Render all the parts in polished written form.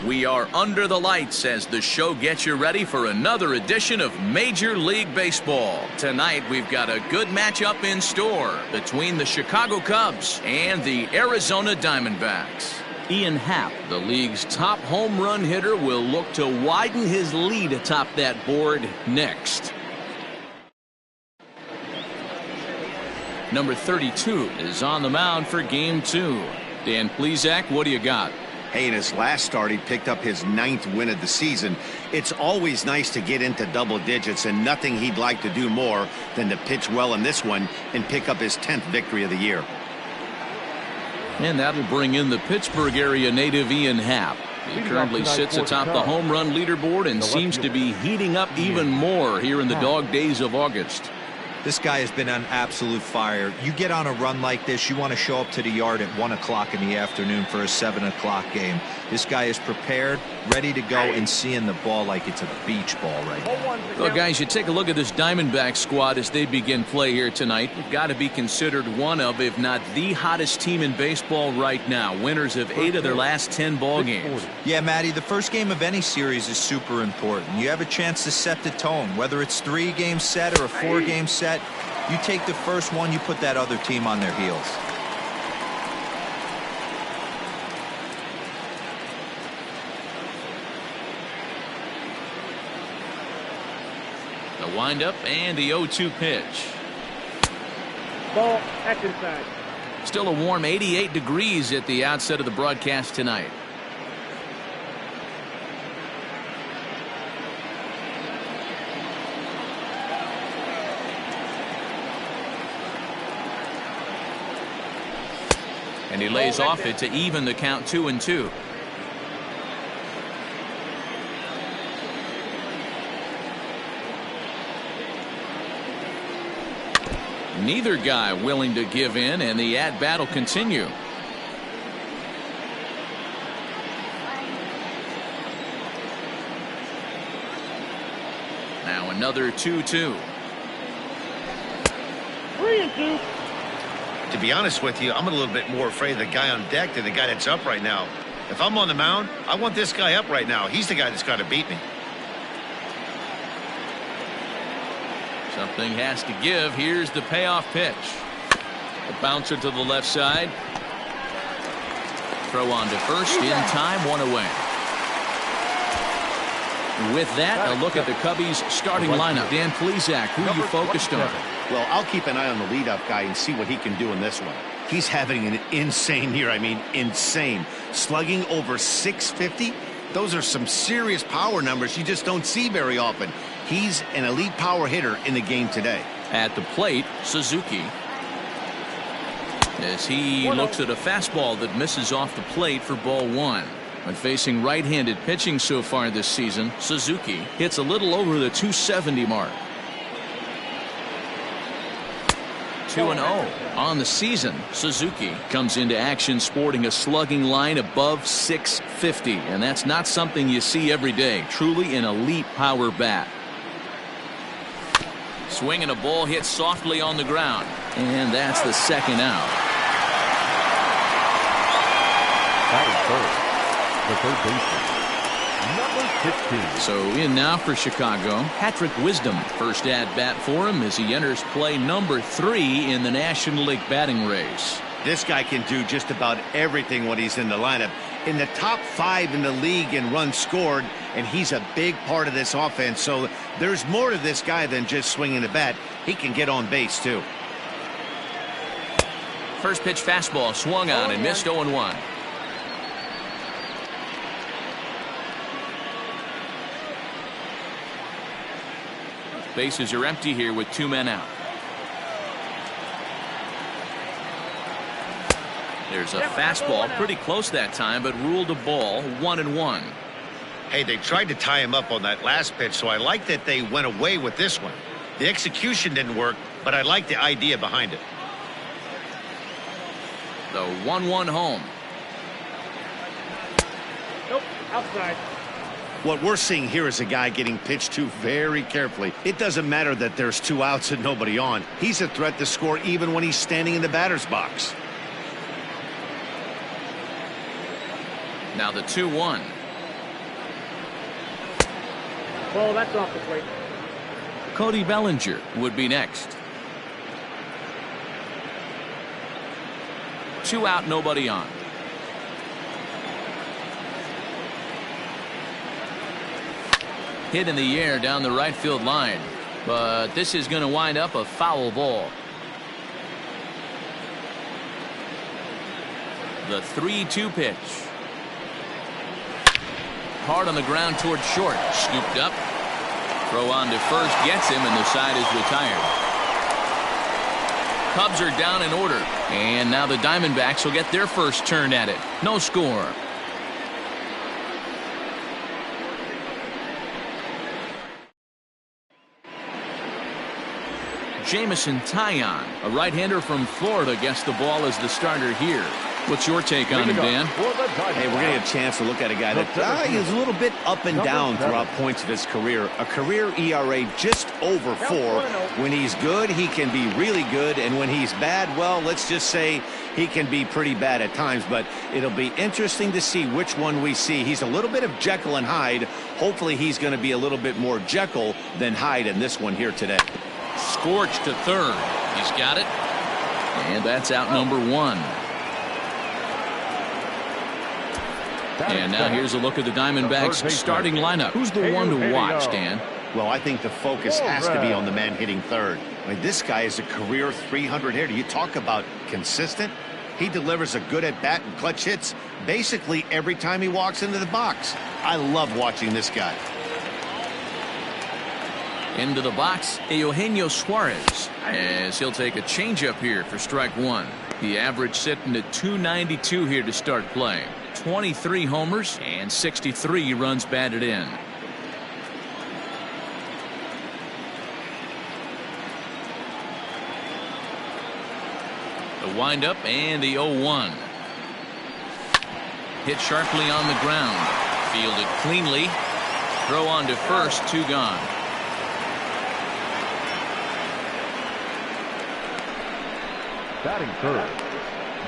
We are under the lights as the show gets you ready for another edition of Major League Baseball. Tonight we've got a good matchup in store between the Chicago Cubs and the Arizona Diamondbacks. Ian Happ, the league's top home run hitter, will look to widen his lead atop that board next. Number 32 is on the mound for Game 2. Dan Pfaadt, what do you got? Hey, in his last start, he picked up his 9th win of the season. It's always nice to get into double digits, and nothing he'd like to do more than to pitch well in this one and pick up his 10th victory of the year. And that'll bring in the Pittsburgh area native Ian Happ. He currently sits atop the home run leaderboard and seems to be heating up even more here in the dog days of August. This guy has been on absolute fire. You get on a run like this, you want to show up to the yard at 1 o'clock in the afternoon for a 7 o'clock game. This guy is prepared, ready to go, and seeing the ball like it's a beach ball right now. Well, guys, you take a look at this Diamondback squad as they begin play here tonight. They've got to be considered one of, if not the hottest team in baseball right now. Winners of 8 of their last 10 ball games. Yeah, Matty, the first game of any series is super important. You have a chance to set the tone, whether it's 3-game set or a 4-game set. You take the first one, you put that other team on their heels. The windup and the 0-2 pitch. Ball back inside. Still a warm 88 degrees at the outset of the broadcast tonight. And he lays off it to even the count 2-2. Neither guy willing to give in, and the at-bat will continue. Now another 2-2. 3-2. To be honest with you, I'm a little bit more afraid of the guy on deck than the guy that's up right now. If I'm on the mound, I want this guy up right now. He's the guy that's got to beat me. Something has to give. Here's the payoff pitch. A bouncer to the left side. Throw on to first in time, 1 away. With that, a look at the Cubbies starting lineup. Dan Pfaadt, who you focused on? Well, I'll keep an eye on the leadoff guy and see what he can do in this one. He's having an insane year. I mean, insane. Slugging over 650. Those are some serious power numbers you just don't see very often. He's an elite power hitter in the game today. At the plate, Suzuki. As he looks at a fastball that misses off the plate for ball 1. When facing right-handed pitching so far this season, Suzuki hits a little over the 270 mark. 2-0 on the season. Suzuki comes into action sporting a slugging line above 650, and that's not something you see every day. Truly an elite power bat. Swinging a ball hit softly on the ground, and that's the second out. The third baseman, number 16. So in now for Chicago, Patrick Wisdom. First at bat for him as he enters play number 3 in the National League batting race. This guy can do just about everything when he's in the lineup. In the top 5 in the league in runs scored, and he's a big part of this offense. So there's more to this guy than just swinging the bat. He can get on base too. First pitch fastball swung on and missed 0-1. Bases are empty here with 2 men out. There's a fastball pretty close that time, but ruled a ball. 1-1. Hey, they tried to tie him up on that last pitch, so I like that they went away with this one. The execution didn't work, but I like the idea behind it. The 1-1 home. Nope, outside. What we're seeing here is a guy getting pitched to very carefully. It doesn't matter that there's 2 outs and nobody on. He's a threat to score even when he's standing in the batter's box. Now the 2-1. Ball, that's off the plate. Cody Bellinger would be next. 2 out, nobody on. Hit in the air down the right field line, but this is going to wind up a foul ball. The 3-2 pitch. Hard on the ground towards short. Scooped up. Throw on to first gets him, and the side is retired. Cubs are down in order, and now the Diamondbacks will get their first turn at it. No score. Jamison Taillon, a right-hander from Florida, gets the ball as the starter here. What's your take on him, Dan? Hey, we're going to get a chance to look at a guy that he's a little bit up and down throughout points of his career. A career ERA just over 4. When he's good, he can be really good. And when he's bad, well, let's just say he can be pretty bad at times. But it'll be interesting to see which one we see. He's a little bit of Jekyll and Hyde. Hopefully he's going to be a little bit more Jekyll than Hyde in this one here today. Scorched to third. He's got it. And that's out number 1. And now here's a look at the Diamondbacks starting lineup. Who's the one to watch, Dan? Well, I think the focus has to be on the man hitting third. I mean, this guy is a career 300 hitter. You talk about consistent. He delivers a good at bat and clutch hits basically every time he walks into the box. I love watching this guy. Into the box, Eugenio Suarez, as he'll take a changeup here for strike 1. The average sitting at .292 here to start play. 23 homers and 63 runs batted in. The windup and the 0-1. Hit sharply on the ground. Fielded cleanly. Throw on to first, 2 gone. Batting third,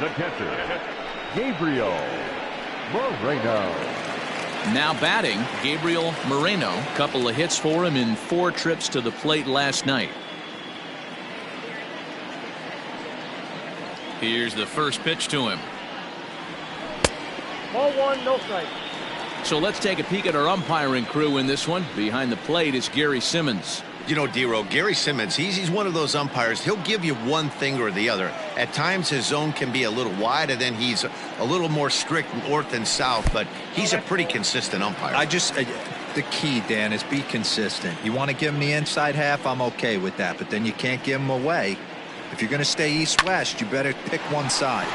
the catcher, Gabriel Moreno. Now batting, Gabriel Moreno. Couple of hits for him in 4 trips to the plate last night. Here's the first pitch to him. Ball 1, no strike. So let's take a peek at our umpiring crew in this one. Behind the plate is Gary Simmons. You know, D-Row, Gary Simmons, he's one of those umpires. He'll give you one thing or the other. At times his zone can be a little wide, and then he's a little more strict north and south, but he's a pretty consistent umpire. The key, Dan, is be consistent. You want to give him the inside half, I'm okay with that, but then you can't give him away. If you're going to stay east-west, you better pick one side.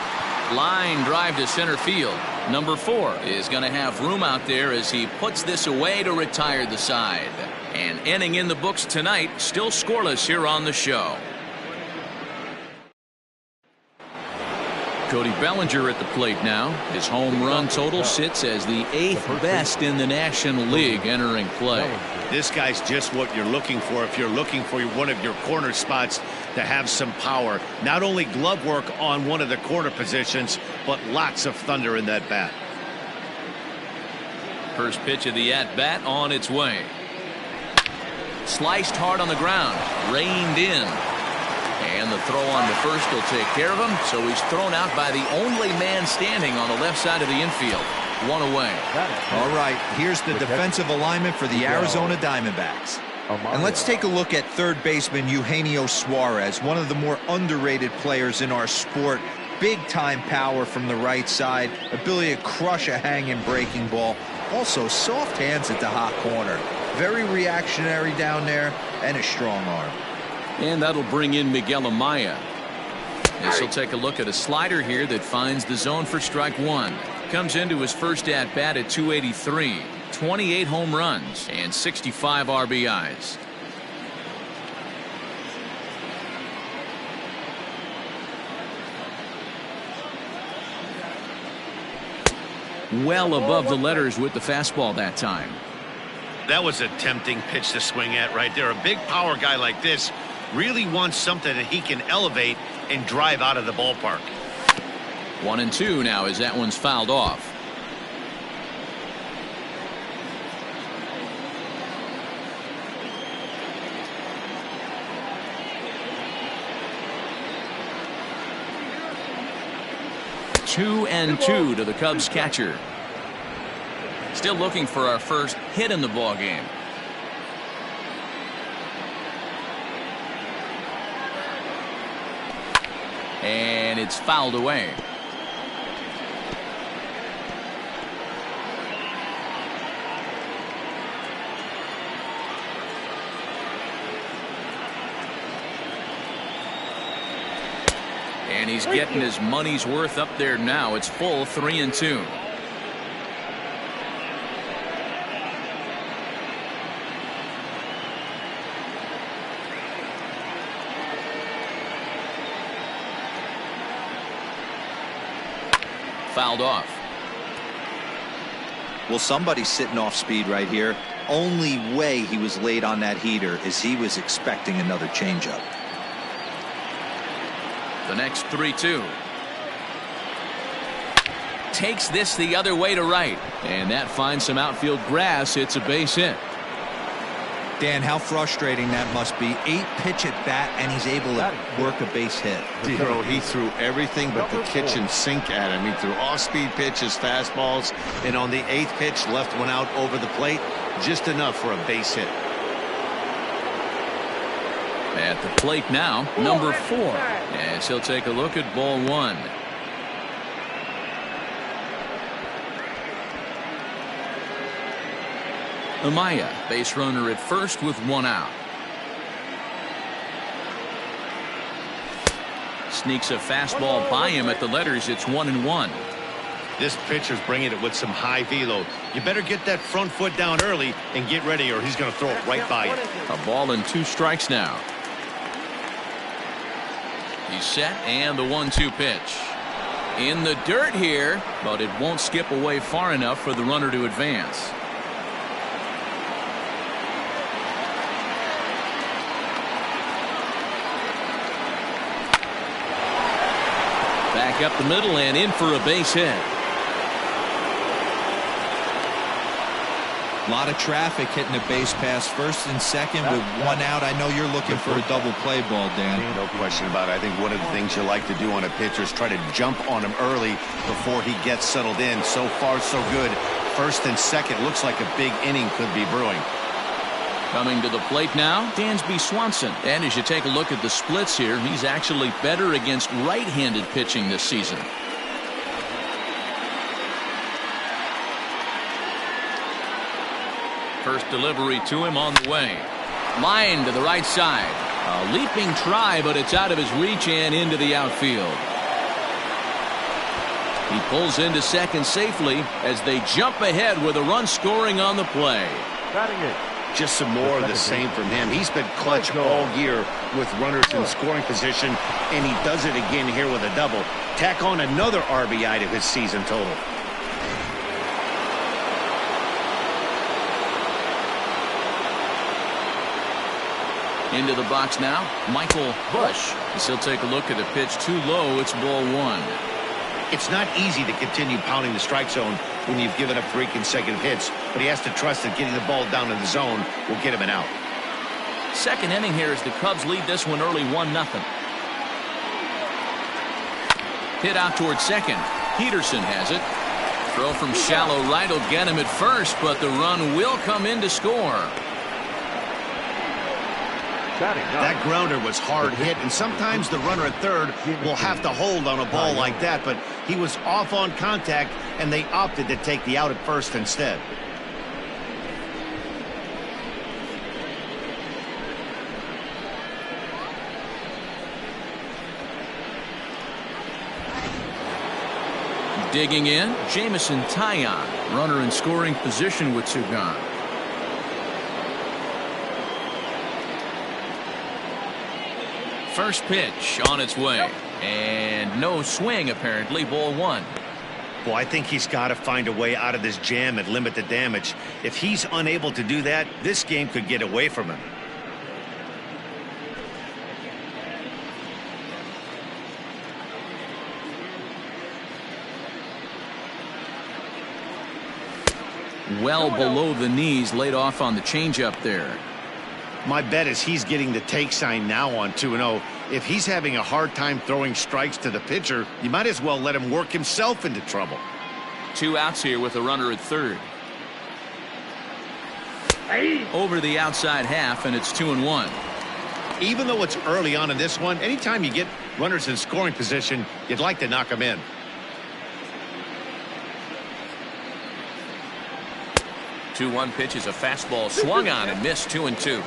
Line drive to center field. Number 4 is going to have room out there as he puts this away to retire the side. An inning in the books tonight, still scoreless here on the show. Cody Bellinger at the plate now. His home run total sits as the 8th best in the National League entering play. This guy's just what you're looking for if you're looking for one of your corner spots to have some power. Not only glove work on one of the corner positions, but lots of thunder in that bat. First pitch of the at-bat on its way. Sliced hard on the ground, reined in, and the throw on to first will take care of him. So he's thrown out by the only man standing on the left side of the infield. 1 away. All right, here's the defensive alignment for the Arizona Diamondbacks. And let's take a look at third baseman Eugenio Suarez, one of the more underrated players in our sport. Big time power from the right side, ability to crush a hanging breaking ball. Also soft hands at the hot corner. Very reactionary down there, and a strong arm. And that'll bring in Miguel Amaya. As he'll take a look at a slider here that finds the zone for strike 1. Comes into his first at bat at .283. 28 home runs and 65 RBIs. Well above the letters with the fastball that time. That was a tempting pitch to swing at right there. A big power guy like this really wants something that he can elevate and drive out of the ballpark. 1-2 now as that one's fouled off. 2-2 to the Cubs catcher. Still looking for our first hit in the ball game. And it's fouled away. And he's getting his money's worth up there now. It's full 3-2. Fouled off. Well, somebody's sitting off speed right here. Only way he was late on that heater is he was expecting another changeup. The next 3-2. Takes this the other way to right. And that finds some outfield grass. It's a base hit. Dan, how frustrating that must be. 8-pitch at bat, and he's able to work a base hit. You know, he threw everything but the kitchen sink at him. He threw off-speed pitches, fastballs, and on the 8th pitch, left one out over the plate. Just enough for a base hit. At the plate now, number 4. As he'll take a look at ball 1. Amaya, base runner at first with 1 out. Sneaks a fastball by him at the letters. It's 1-1. This pitcher's bringing it with some high velo. You better get that front foot down early and get ready, or he's going to throw it right by you. A ball and 2 strikes now. He's set, and the 1-2 pitch. In the dirt here, but it won't skip away far enough for the runner to advance. Back up the middle and in for a base hit. A lot of traffic hitting the base pass first and second with 1 out. I know you're looking for a double play ball, Dan. No question about it. I think one of the things you like to do on a pitcher is try to jump on him early before he gets settled in. So far, so good. First and second looks like a big inning could be brewing. Coming to the plate now, Dansby Swanson. And as you take a look at the splits here, he's actually better against right-handed pitching this season. First delivery to him on the way. Line to the right side. A leaping try, but it's out of his reach and into the outfield. He pulls into second safely as they jump ahead with a run scoring on the play. Batting it. Just some more of the same from him. He's been clutch all year with runners in scoring position, and he does it again here with a double. Tack on another RBI to his season total. Into the box now, Michael Bush. As he'll take a look at a pitch too low. It's ball 1. It's not easy to continue pounding the strike zone when you've given up 3 consecutive hits, but he has to trust that getting the ball down in the zone will get him an out. Second inning here as the Cubs lead this one early 1-0. Hit out towards second. Peterson has it. Throw from shallow right will get him at first, but the run will come in to score. That grounder was hard hit, and sometimes the runner at third will have to hold on a ball like that, but he was off on contact, and they opted to take the out at first instead. Digging in, Jamison Taillon, runner in scoring position with 2 gone. First pitch on its way, and no swing apparently. Ball 1. Well, I think he's got to find a way out of this jam and limit the damage. If he's unable to do that, this game could get away from him. Well below the knees, laid off on the changeup there. My bet is he's getting the take sign now on 2-0. If he's having a hard time throwing strikes to the pitcher, you might as well let him work himself into trouble. 2 outs here with a runner at third. Over the outside half, and it's 2-1. Even though it's early on in this one, anytime you get runners in scoring position, you'd like to knock them in. The 2-1 pitch is a fastball swung on and missed. 2-2.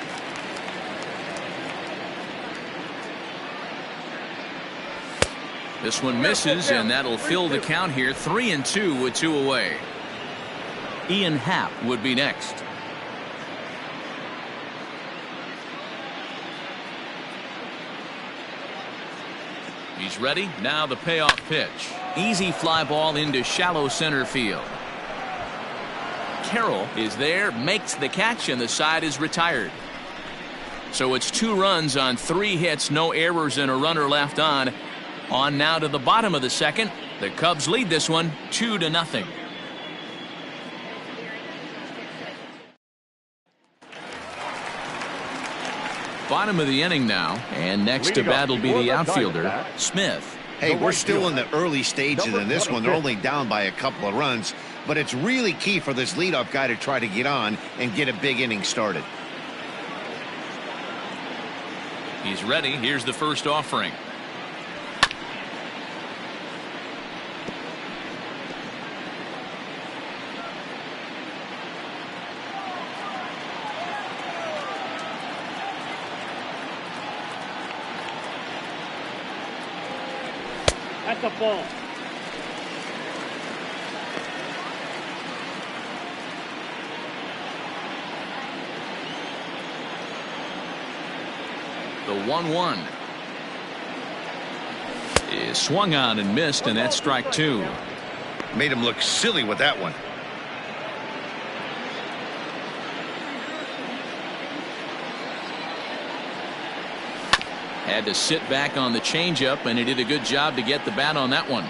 This one misses, and that'll fill the count here. 3-2 with 2 away. Ian Happ would be next. He's ready. Now the payoff pitch. Easy fly ball into shallow center field. Carroll is there, makes the catch, and the side is retired. So it's 2 runs on 3 hits, no errors, and a runner left on. On now to the bottom of the second. The Cubs lead this one 2-0. Bottom of the inning now, and next to bat will be the outfielder, Smith. Hey, we're still in the early stages in this one. They're only down by a couple of runs, but it's really key for this leadoff guy to try to get on and get a big inning started. He's ready. Here's the first offering. That's a ball. The 1-1 is swung on and missed, and that's strike 2. Made him look silly with that one. Had to sit back on the changeup, and he did a good job to get the bat on that one.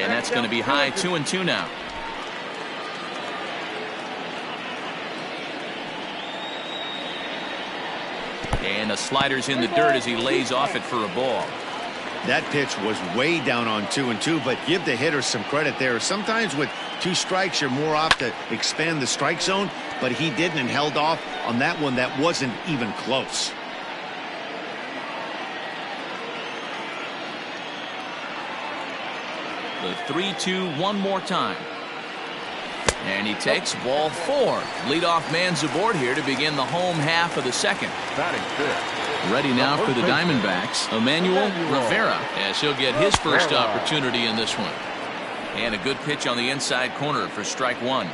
And that's going to be high. 2-2 now. And the slider's in the dirt as he lays off it for a ball. That pitch was way down on 2-2, but give the hitter some credit there. Sometimes with 2 strikes, you're more off to expand the strike zone, but he didn't and held off on that one that wasn't even close. The 3-2 one more time. And he takes ball 4. Leadoff man's aboard here to begin the home half of the second. Batting fifth. Ready now for the Diamondbacks, Emmanuel Rivera, as he'll get his first opportunity in this one. And a good pitch on the inside corner for strike 1.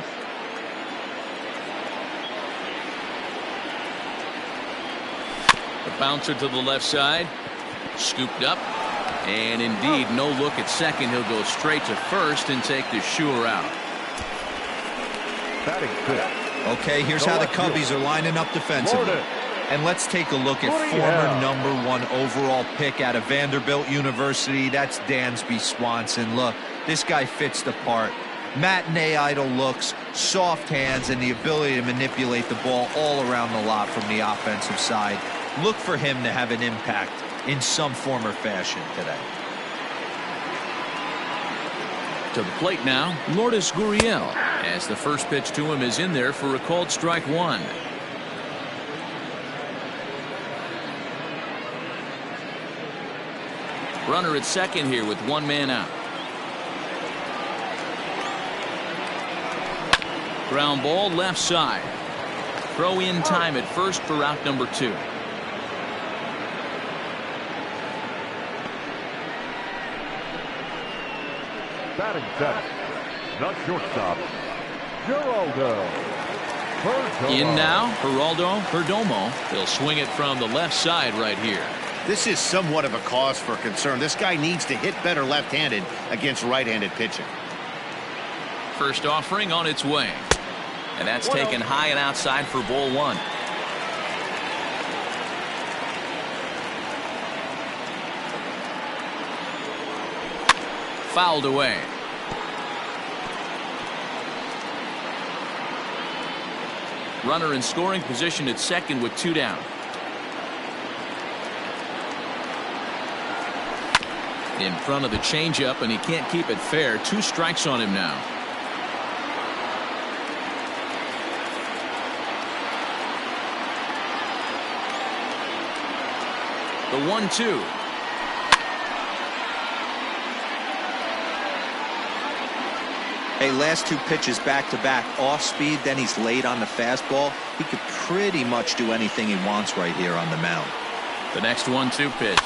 The bouncer to the left side, scooped up, and indeed no look at second. He'll go straight to first and take the Shure out. Batting fifth. Okay, here's how the Cubbies are lining up defensively. And let's take a look at former #1 overall pick out of Vanderbilt University. That's Dansby Swanson. Look, this guy fits the part. Matinee idol looks, soft hands, and the ability to manipulate the ball all around the lot from the offensive side. Look for him to have an impact in some form or fashion today. To the plate now, Lourdes Gurriel, as the first pitch to him is in there for a called strike 1. Runner at second here with 1 man out. Ground ball left side. Throw in time at first for out number 2. Batting seventh. The shortstop, Geraldo Perdomo. In now, Geraldo Perdomo. He'll swing it from the left side right here. This is somewhat of a cause for concern. This guy needs to hit better left-handed against right-handed pitching. First offering on its way. And that's taken high and outside for ball 1. fouled away. Runner in scoring position at second with 2 down. In front of the changeup, and he can't keep it fair. 2 strikes on him now. The 1-2. Hey, last 2 pitches back to back, off speed, then he's late on the fastball. He could pretty much do anything he wants right here on the mound. The next 1-2 pitch.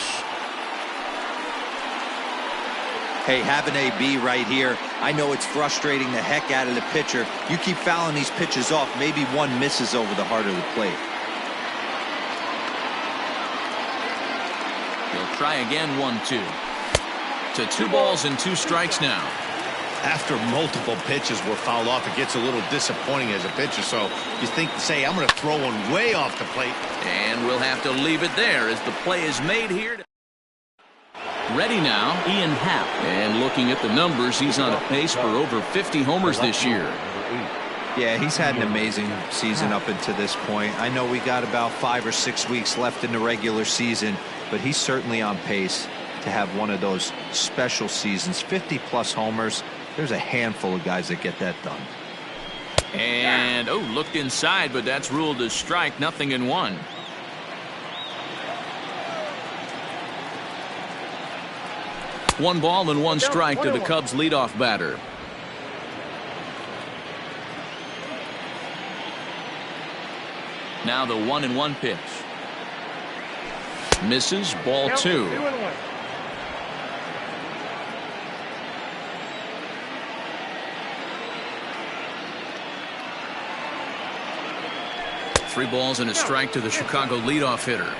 Hey, have an AB right here. I know it's frustrating the heck out of the pitcher. You keep fouling these pitches off, maybe one misses over the heart of the plate. He'll try again. 1-2. To 2 balls and 2 strikes now. After multiple pitches were fouled off, it gets a little disappointing as a pitcher. So you think, say, I'm going to throw one way off the plate. And we'll have to leave it there as the play is made here. Ready now, Ian Happ. And looking at the numbers, he's on a pace for over 50 homers this year. Yeah, he's had an amazing season up until this point. I know we got about 5 or 6 weeks left in the regular season, but he's certainly on pace to have one of those special seasons. 50-plus homers. There's a handful of guys that get that done. And, looked inside, but that's ruled as strike. Nothing in 1. One ball and 1 strike to the Cubs leadoff batter. Now the 1-1 pitch. Misses. Ball 2. Three balls and a strike to the Chicago leadoff hitter.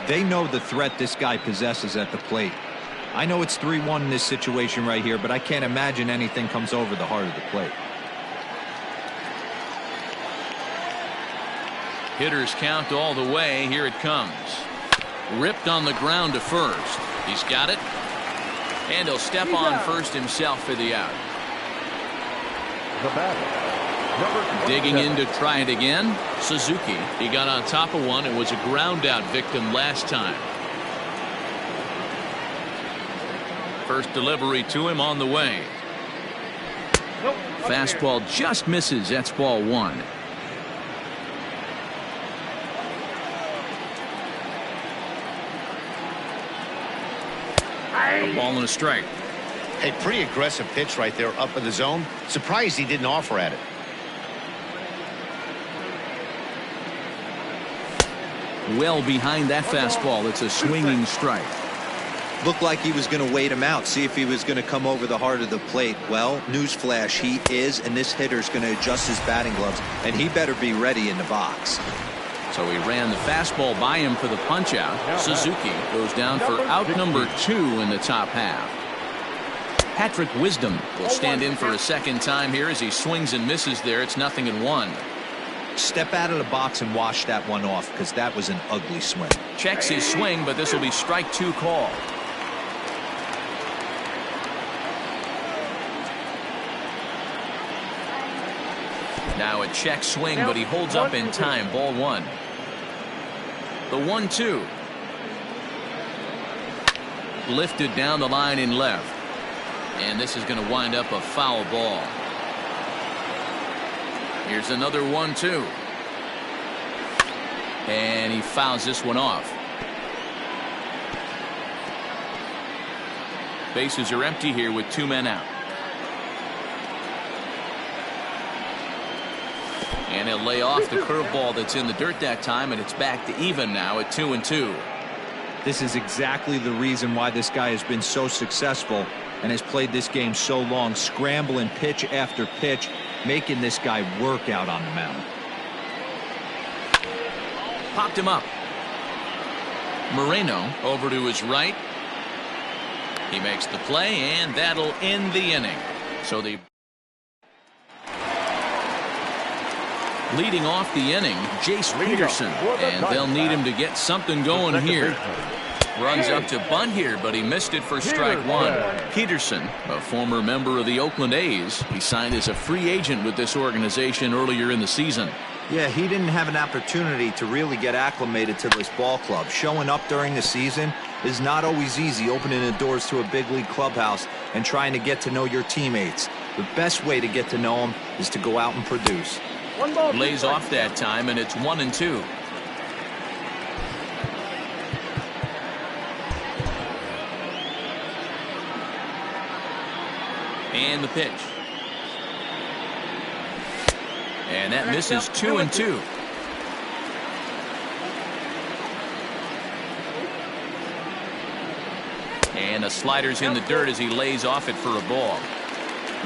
They know the threat this guy possesses at the plate. I know it's 3-1 in this situation right here, but I can't imagine anything comes over the heart of the plate. Hitters count all the way. Here it comes. Ripped on the ground to first. He's got it. And he'll step on first himself for the out. The batter. Digging in to try it again. Suzuki. He got on top of one and was a ground out victim last time. First delivery to him on the way. Fastball just misses. That's ball 1. A ball and a strike. A pretty aggressive pitch right there up in the zone. Surprised he didn't offer at it. Well behind that fastball. It's a swinging strike. Looked like he was going to wait him out, see if he was going to come over the heart of the plate. Well, newsflash, he is, and this hitter's going to adjust his batting gloves, and he better be ready in the box. So he ran the fastball by him for the punch out. Suzuki goes down for out number 2 in the top half. Patrick Wisdom will stand in for a second time here as he swings and misses there. It's 0-1. Step out of the box and wash that one off, because that was an ugly swing. Checks his swing, but this will be strike 2 call. Now a check swing, but he holds up in time. Ball 1. The 1-2. Lifted down the line in left. And this is going to wind up a foul ball. Here's another 1-2. And he fouls this one off. Bases are empty here with 2 men out. And he'll lay off the curveball that's in the dirt that time, and it's back to even now at 2-2. This is exactly the reason why this guy has been so successful and has played this game so long, scrambling pitch after pitch, making this guy work out on the mound. Popped him up. Moreno over to his right. He makes the play, and that'll end the inning. So the leading off the inning, Jace Peterson, and they'll need him to get something going here. runs up to bunt here, but he missed it for strike one. Peterson, a former member of the Oakland A's, he signed as a free agent with this organization earlier in the season. Yeah, he didn't have an opportunity to really get acclimated to this ball club. Showing up during the season is not always easy, opening the doors to a big league clubhouse and trying to get to know your teammates. The best way to get to know them is to go out and produce. Lays off that time, and it's 1-2. And the pitch. And that misses 2-2. And a slider's in the dirt as he lays off it for a ball.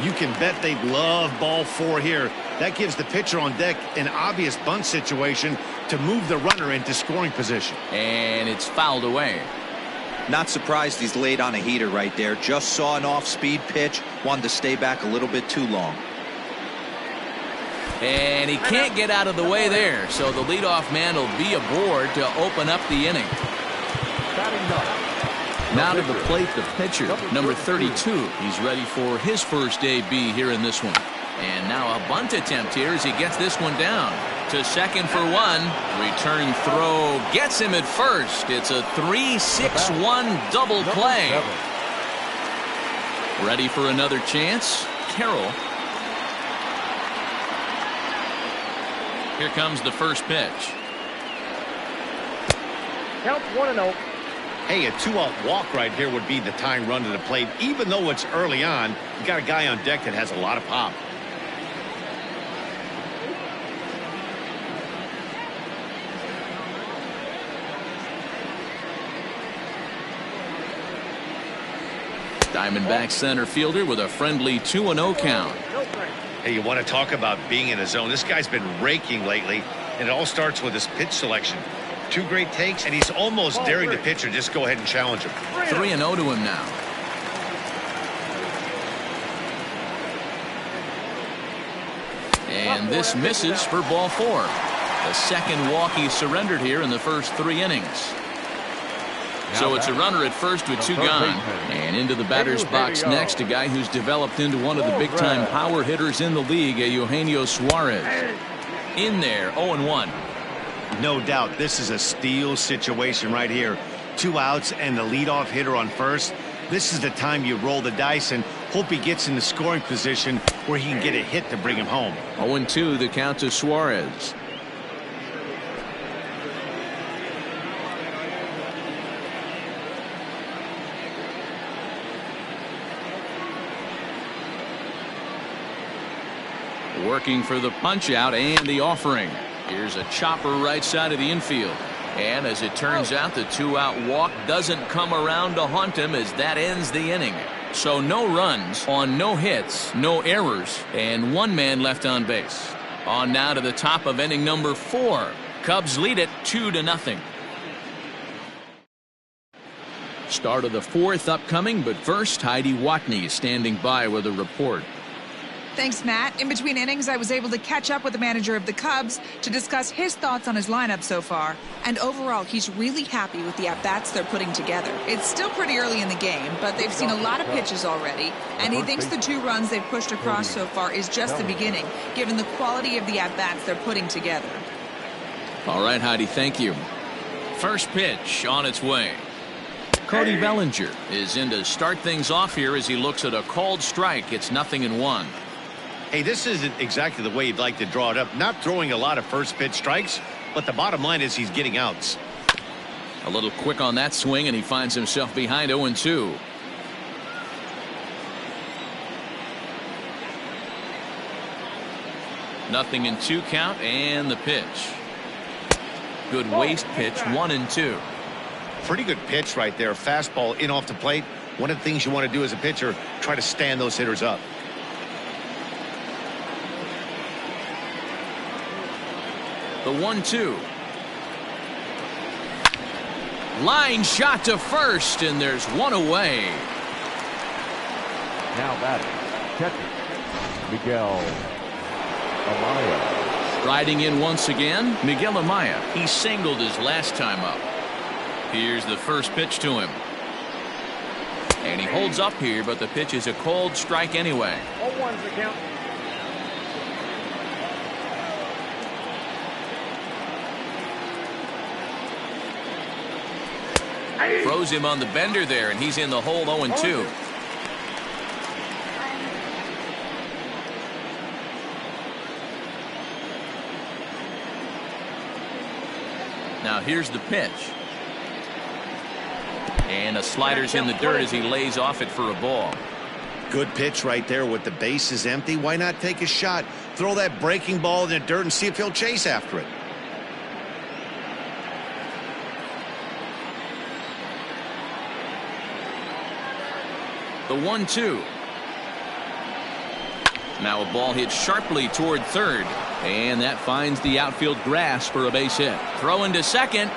You can bet they love ball 4 here. That gives the pitcher on deck an obvious bunt situation to move the runner into scoring position. And it's fouled away. Not surprised he's laid on a heater right there. Just saw an off-speed pitch. Wanted to stay back a little bit too long. And he can't get out of the way there, so the leadoff man will be aboard to open up the inning. Now to the plate, the pitcher, number 32. He's ready for his first AB here in this one. And now a bunt attempt here as he gets this one down. To second for one. Return throw gets him at first. It's a 3-6-1 double play. Ready for another chance. Carroll. Here comes the first pitch. Count 1-0. Hey, a 2-out walk right here would be the tying run to the plate. Even though it's early on, you got a guy on deck that has a lot of pop. Diamondback center fielder with a friendly 2-0 count. Hey, you want to talk about being in a zone. This guy's been raking lately, and it all starts with his pitch selection. 2 great takes, and he's almost daring the pitcher just go ahead and challenge him. 3-0 to him now. And this misses for ball 4. The second walk he surrendered here in the first 3 innings. So it's a runner at first with 2 gone. And into the batter's box next, a guy who's developed into one of the big-time power hitters in the league, Eugenio Suarez. In there, 0-1. No doubt, this is a steal situation right here. 2 outs and the leadoff hitter on first. This is the time you roll the dice and hope he gets in the scoring position where he can get a hit to bring him home. 0-2, the count to Suarez. Working for the punch out and the offering. Here's a chopper right side of the infield. And as it turns out, the 2-out walk doesn't come around to haunt him as that ends the inning. So no runs on no hits, no errors, and 1 man left on base. On now to the top of inning number 4. Cubs lead it 2-0. Start of the 4th upcoming, but first Heidi Watney standing by with a report. Thanks, Matt. In between innings, I was able to catch up with the manager of the Cubs to discuss his thoughts on his lineup so far. And overall, he's really happy with the at-bats they're putting together. It's still pretty early in the game, but they've seen a lot of pitches already. And he thinks the 2 runs they've pushed across so far is just the beginning, given the quality of the at-bats they're putting together. All right, Heidi, thank you. First pitch on its way. Cody Bellinger is in to start things off here as he looks at a called strike. It's 0-1. Hey, this isn't exactly the way you'd like to draw it up. Not throwing a lot of first pitch strikes, but the bottom line is he's getting outs. A little quick on that swing, and he finds himself behind 0-2. Nothing in 2 count, and the pitch. Good waist pitch, 1-2. Pretty good pitch right there. Fastball in off the plate. One of the things you want to do as a pitcher, try to stand those hitters up. The 1-2. Line shot to first, and there's 1 away. Now batting, catcher, Miguel Amaya. Riding in once again, Miguel Amaya. He singled his last time up. Here's the first pitch to him. And he holds up here, but the pitch is a cold strike anyway. 0-1's the count. Throws him on the bender there, and he's in the hole 0-2. Now here's the pitch. And a slider's in the dirt as he lays off it for a ball. Good pitch right there with the bases empty. Why not take a shot? Throw that breaking ball in the dirt and see if he'll chase after it. The 1-2. Now a ball hit sharply toward third. And that finds the outfield grass for a base hit. Throw into second.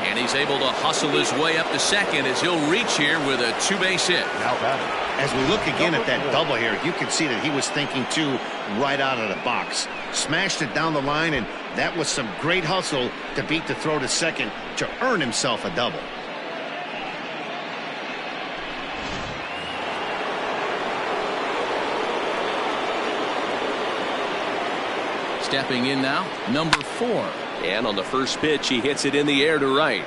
And he's able to hustle his way up to second as he'll reach here with a two-base hit. As we look again at that double here, you can see that he was thinking two right out of the box. Smashed it down the line, and that was some great hustle to beat the throw to second to earn himself a double. Stepping in now, number 4. And on the first pitch, he hits it in the air to right.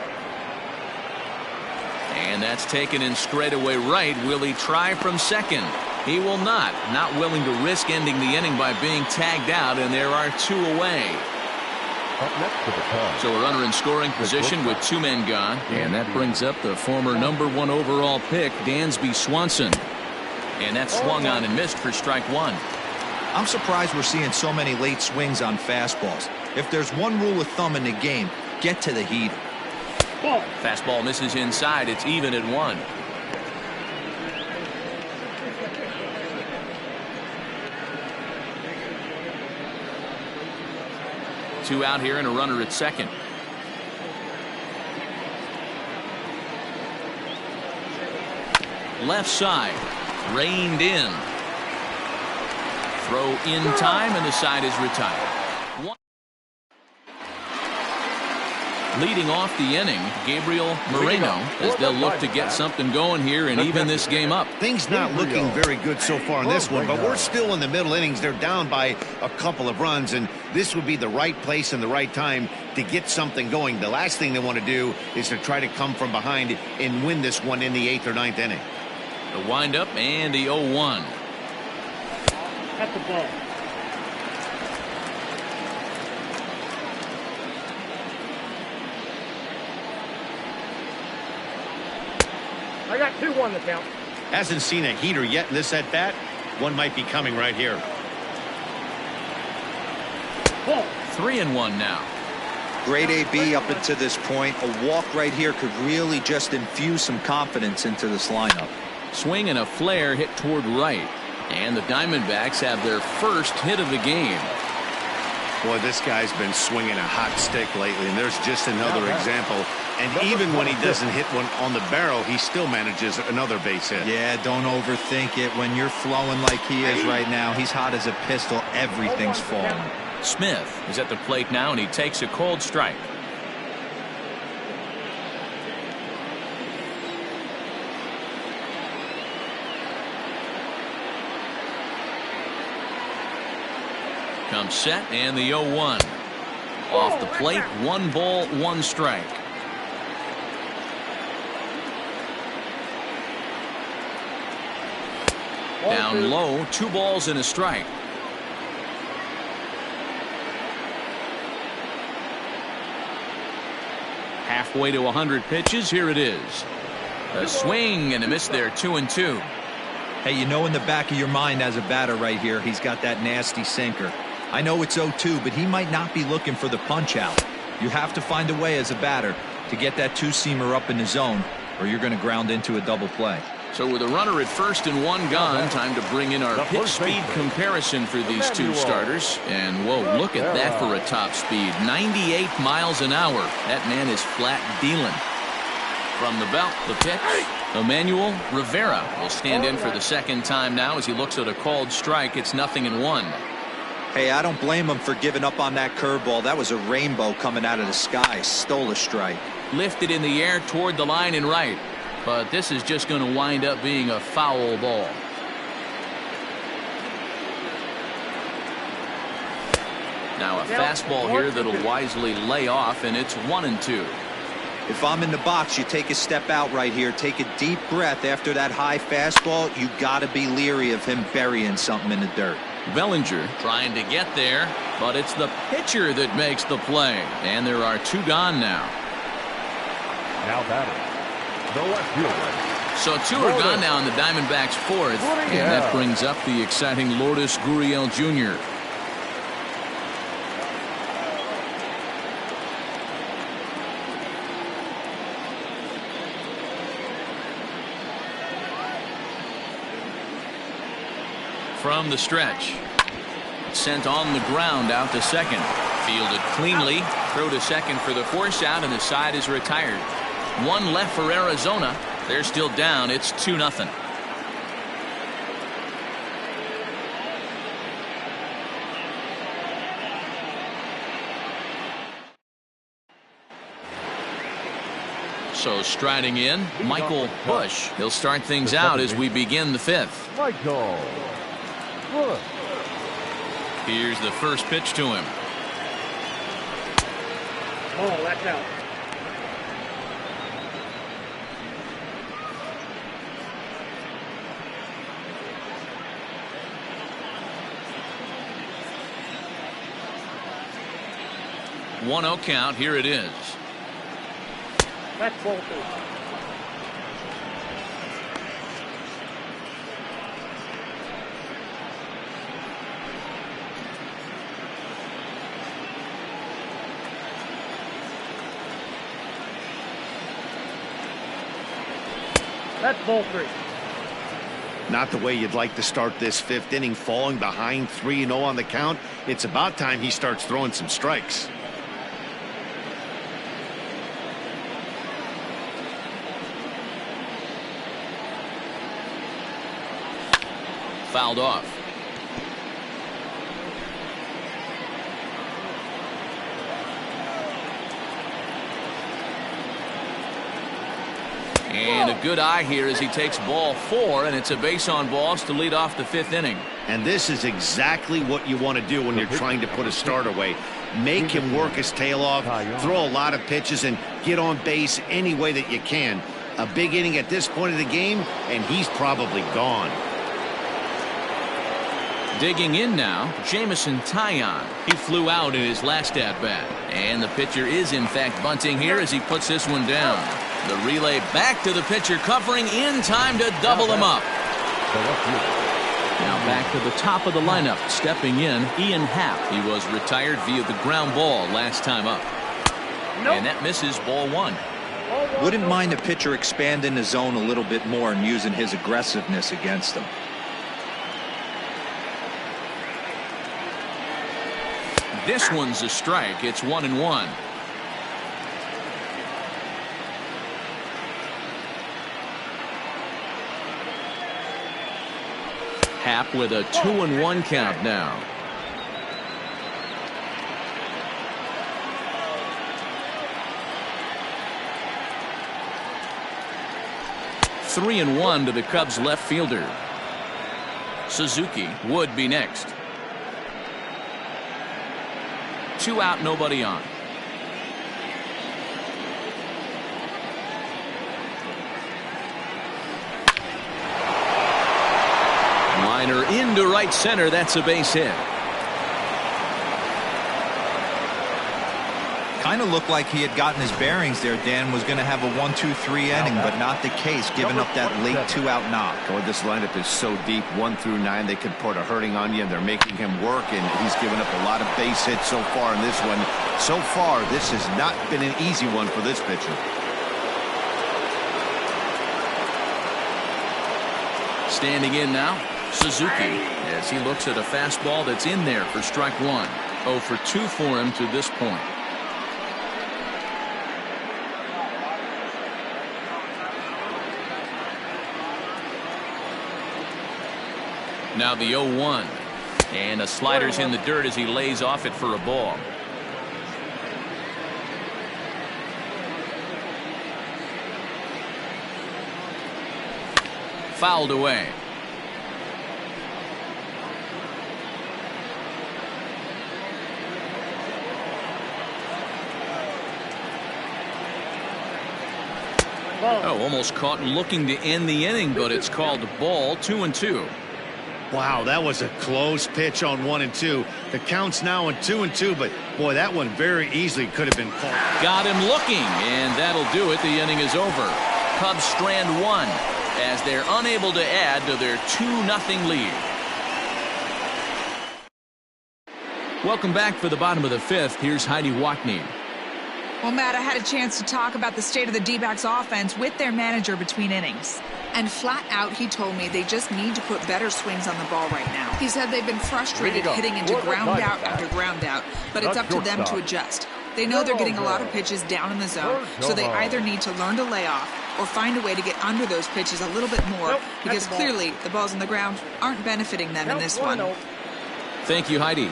And that's taken in straightaway right. Will he try from second? He will not. Not willing to risk ending the inning by being tagged out, and there are 2 away. Up next to the Cubs. So a runner in scoring position with 2 men gone. And that brings up the former number 1 overall pick, Dansby Swanson. And that's swung on and missed for strike 1. I'm surprised we're seeing so many late swings on fastballs. If there's one rule of thumb in the game, get to the heater. Ball. Fastball misses inside. It's even at 1. Two out here and a runner at second. Left side. Reined in. Throw in time, and the side is retired. Leading off the inning, Gabriel Moreno, as they'll look to get something going here and even this game up. Things not looking very good so far in this one, but we're still in the middle innings. They're down by a couple of runs, and this would be the right place and the right time to get something going. The last thing they want to do is to try to come from behind and win this one in the 8th or 9th inning. The windup and the 0-1. At the ball. I got 2-1 the count. Hasn't seen a heater yet in this at bat. One might be coming right here. Ball. 3-1 now. Great AB up until this point. A walk right here could really just infuse some confidence into this lineup. Swing and a flare hit toward right. And the Diamondbacks have their first hit of the game. Boy, this guy's been swinging a hot stick lately, and there's just another example. And even when he doesn't hit one on the barrel, he still manages another base hit. Yeah, don't overthink it. When you're flowing like he is right now, he's hot as a pistol. Everything's falling. Smith is at the plate now, and he takes a cold strike. Comes set, and the 0-1. Off the plate, 1 ball, 1 strike. Down low, 2 balls and a strike. Halfway to 100 pitches, here it is. A swing and a miss there, 2-2. Hey, you know in the back of your mind as a batter right here, he's got that nasty sinker. I know it's 0-2, but he might not be looking for the punch out. You have to find a way as a batter to get that 2-seamer up in the zone, or you're going to ground into a double play. So with a runner at first and 1 gone, time to bring in our pitch speed comparison for these 2 starters. And whoa, look at that for a top speed. 98 miles an hour. That man is flat dealing. From the belt, the pitch. Emmanuel Rivera will stand in for the second time now as he looks at a called strike. It's 0-1. Hey, I don't blame him for giving up on that curveball. That was a rainbow coming out of the sky. Stole a strike. Lifted in the air toward the line and right. But this is just going to wind up being a foul ball. Now a fastball here that'll wisely lay off, and it's 1-2. If I'm in the box, you take a step out right here. Take a deep breath after that high fastball. You got to be leery of him burying something in the dirt. Bellinger trying to get there, but it's the pitcher that makes the play. And there are 2 gone now. Now batting, the left fielder. So 2 are gone now in the Diamondbacks' 4th, and that brings up the exciting Lourdes Gurriel Jr. From the stretch, sent on the ground out to second, fielded cleanly, throw to second for the force out, and the side is retired. 1 left for Arizona. They're still down. It's 2-0. So striding in, Michael Busch. He'll start things out as we begin the 5th. Michael Busch. Here's the first pitch to him. Oh, that's out. One 0 count. Here it is. That's ball 2. That's ball 3. Not the way you'd like to start this 5th inning, falling behind 3-0 on the count. It's about time he starts throwing some strikes. Fouled off. And a good eye here as he takes ball 4, and it's a base on balls to lead off the 5th inning. And this is exactly what you want to do when you're trying to put a start away. Make him work his tail off, throw a lot of pitches, and get on base any way that you can. A big inning at this point of the game, and he's probably gone. Digging in now, Jameson Taillon. He flew out in his last at-bat. And the pitcher is, in fact, bunting here as he puts this one down. The relay back to the pitcher, covering in time to double him up. Now back to the top of the lineup, stepping in, Ian Happ. He was retired via the ground ball last time up. And that misses ball 1. Wouldn't mind the pitcher expanding the zone a little bit more and using his aggressiveness against them. This one's a strike. It's 1-1. Happ with a 2-1 count now. Three and 1 to the Cubs left fielder. Suzuki would be next. 2 out, nobody on. Liner into right center. That's a base hit. Kind of looked like he had gotten his bearings there. Dan was going to have a 1-2-3 inning, but not the case, giving up that late 2-out knock. Oh, this lineup is so deep, 1 through 9. They could put a hurting on you, and they're making him work, and he's given up a lot of base hits so far in this one. So far, this has not been an easy one for this pitcher. Standing in now, Suzuki, as he looks at a fastball that's in there for strike 1. 0 for 2 for him to this point. Now the 0-1. And a slider's in the dirt as he lays off it for a ball. Fouled away. Oh, almost caught looking to end the inning, but it's called a ball. 2-2. Wow, that was a close pitch on 1-2. The count's now on 2-2, but boy, that one very easily could have been called. Got him looking, and that'll do it. The inning is over. Cubs strand one as they're unable to add to their 2-0 lead. Welcome back for the bottom of the fifth. Here's Heidi Watney. Well, Matt, I had a chance to talk about the state of the D-backs offense with their manager between innings. And flat out, he told me they just need to put better swings on the ball right now. He said they've been frustrated hitting into ground out after ground out, but it's up to them to adjust. They know they're getting a lot of pitches down in the zone, so they either need to learn to lay off or find a way to get under those pitches a little bit more, because clearly the balls on the ground aren't benefiting them in this one. Thank you, Heidi.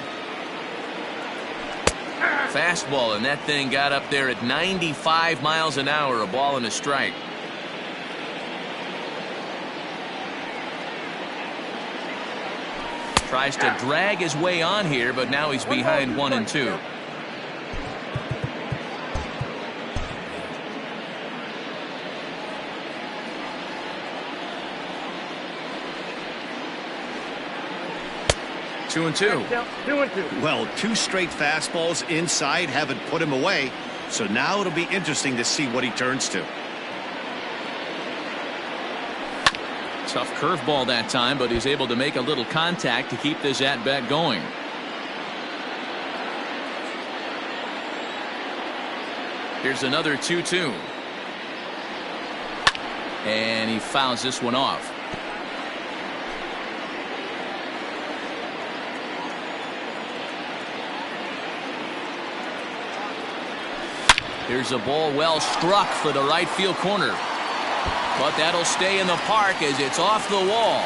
Fastball, and that thing got up there at 95 miles an hour, a ball and a strike. Tries to drag his way on here, but now he's behind 1-2. Two and two. Well, two straight fastballs inside haven't put him away, so now it'll be interesting to see what he turns to. Tough curveball that time, but he's able to make a little contact to keep this at-bat going. Here's another 2-2. And he fouls this one off. Here's a ball well struck for the right field corner. But that'll stay in the park as it's off the wall.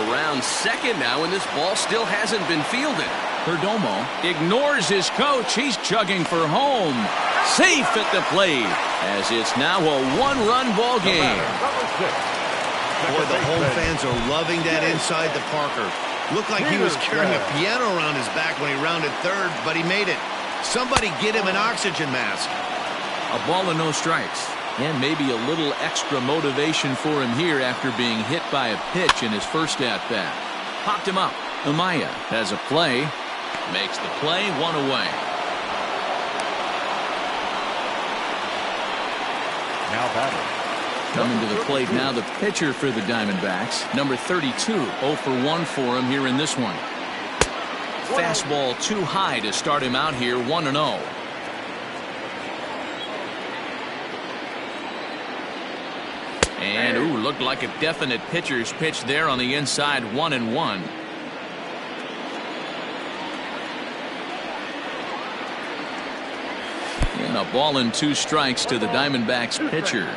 Around second now, and this ball still hasn't been fielded. Perdomo ignores his coach. He's chugging for home. Safe at the plate, as it's now a one-run ball game. Boy, the home fans are loving that inside the Parker. Looked like he was carrying a piano around his back when he rounded third, but he made it. Somebody get him an oxygen mask. A ball and no strikes. And maybe a little extra motivation for him here after being hit by a pitch in his first at-bat. Popped him up. Amaya has a play. Makes the play, one away. Now batting. Coming to the plate now, the pitcher for the Diamondbacks. Number 32, 0 for 1 for him here in this one. Fastball too high to start him out here, 1-0. And, ooh, looked like a definite pitcher's pitch there on the inside, 1-1. And a ball and 2 strikes to the Diamondbacks pitcher.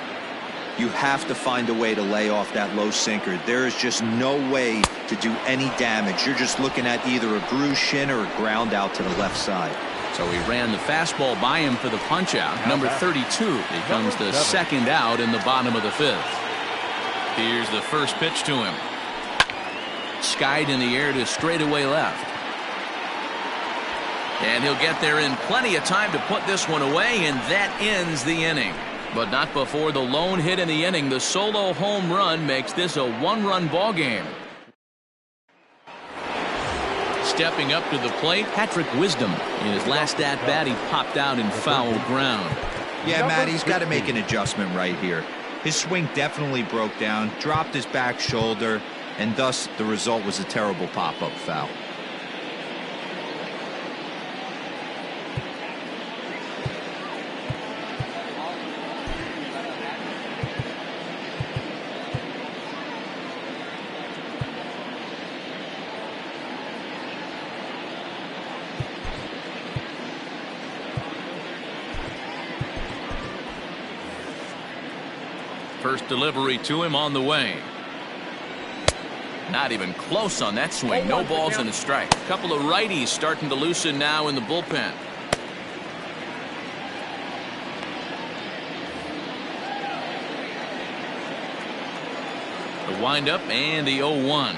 You have to find a way to lay off that low sinker. There is just no way to do any damage. You're just looking at either a bruised shin or a ground out to the left side. So he ran the fastball by him for the punch out. Number 32 becomes the second out in the bottom of the fifth. Here's the first pitch to him. Skied in the air to straightaway left. And he'll get there in plenty of time to put this one away, and that ends the inning. But not before the lone hit in the inning. The solo home run makes this a one-run ball game. Stepping up to the plate, Patrick Wisdom. In his last at-bat, he popped out in foul ground. Yeah, Matt, he's got to make an adjustment right here. His swing definitely broke down, dropped his back shoulder, and thus the result was a terrible pop-up foul. First delivery to him on the way. Not even close on that swing. No balls and a strike. A couple of righties starting to loosen now in the bullpen. The windup and the 0-1.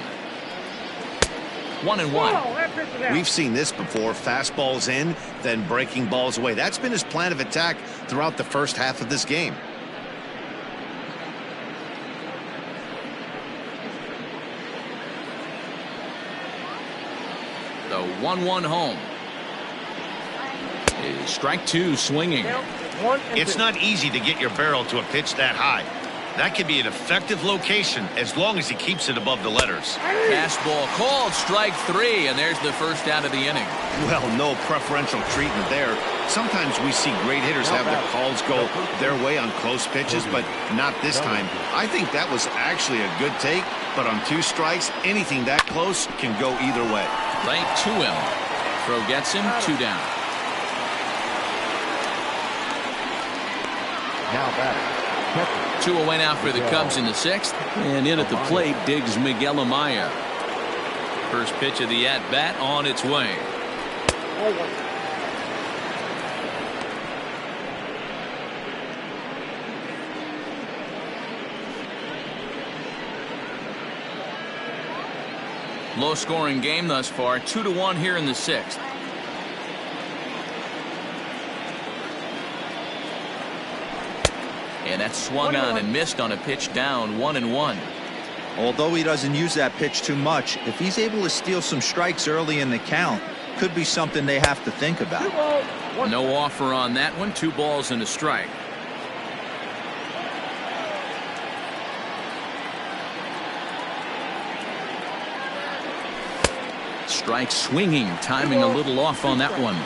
1-1. We've seen this before. Fastballs in, then breaking balls away. That's been his plan of attack throughout the first half of this game. The 1-1 home. Is strike two swinging. It's not easy to get your barrel to a pitch that high. That could be an effective location as long as he keeps it above the letters. Fastball called, strike three, and there's the first out of the inning. Well, no preferential treatment there. Sometimes we see great hitters have their calls go their way on close pitches, but not this time. I think that was actually a good take, but on 2 strikes, anything that close can go either way. Right to him. Throw gets him, 2 down. Now batting. 2 away now for the Cubs in the 6th. And in at the plate digs Miguel Amaya. First pitch of the at-bat on its way. Low-scoring game thus far. 2-1 here in the 6th. And that's swung on and missed on a pitch down. 1-1. Although he doesn't use that pitch too much, if he's able to steal some strikes early in the count, could be something they have to think about. No offer on that one. 2 balls and a strike. Strike swinging, timing a little off on that one.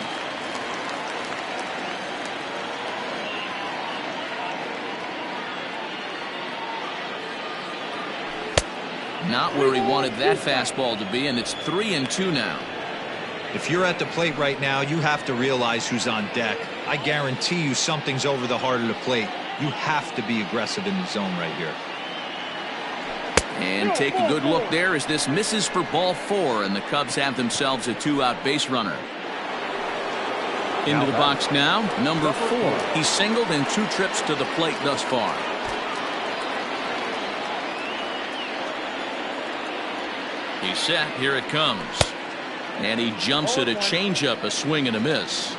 Not where he wanted that fastball to be, and it's 3-2 now. If you're at the plate right now, you have to realize who's on deck. I guarantee you something's over the heart of the plate. You have to be aggressive in the zone right here. And take a good look there as this misses for ball 4, and the Cubs have themselves a 2-out base runner. Into the box now, number 4. He's singled in 2 trips to the plate thus far. He's set. Here it comes. And he jumps at a changeup, a swing and a miss.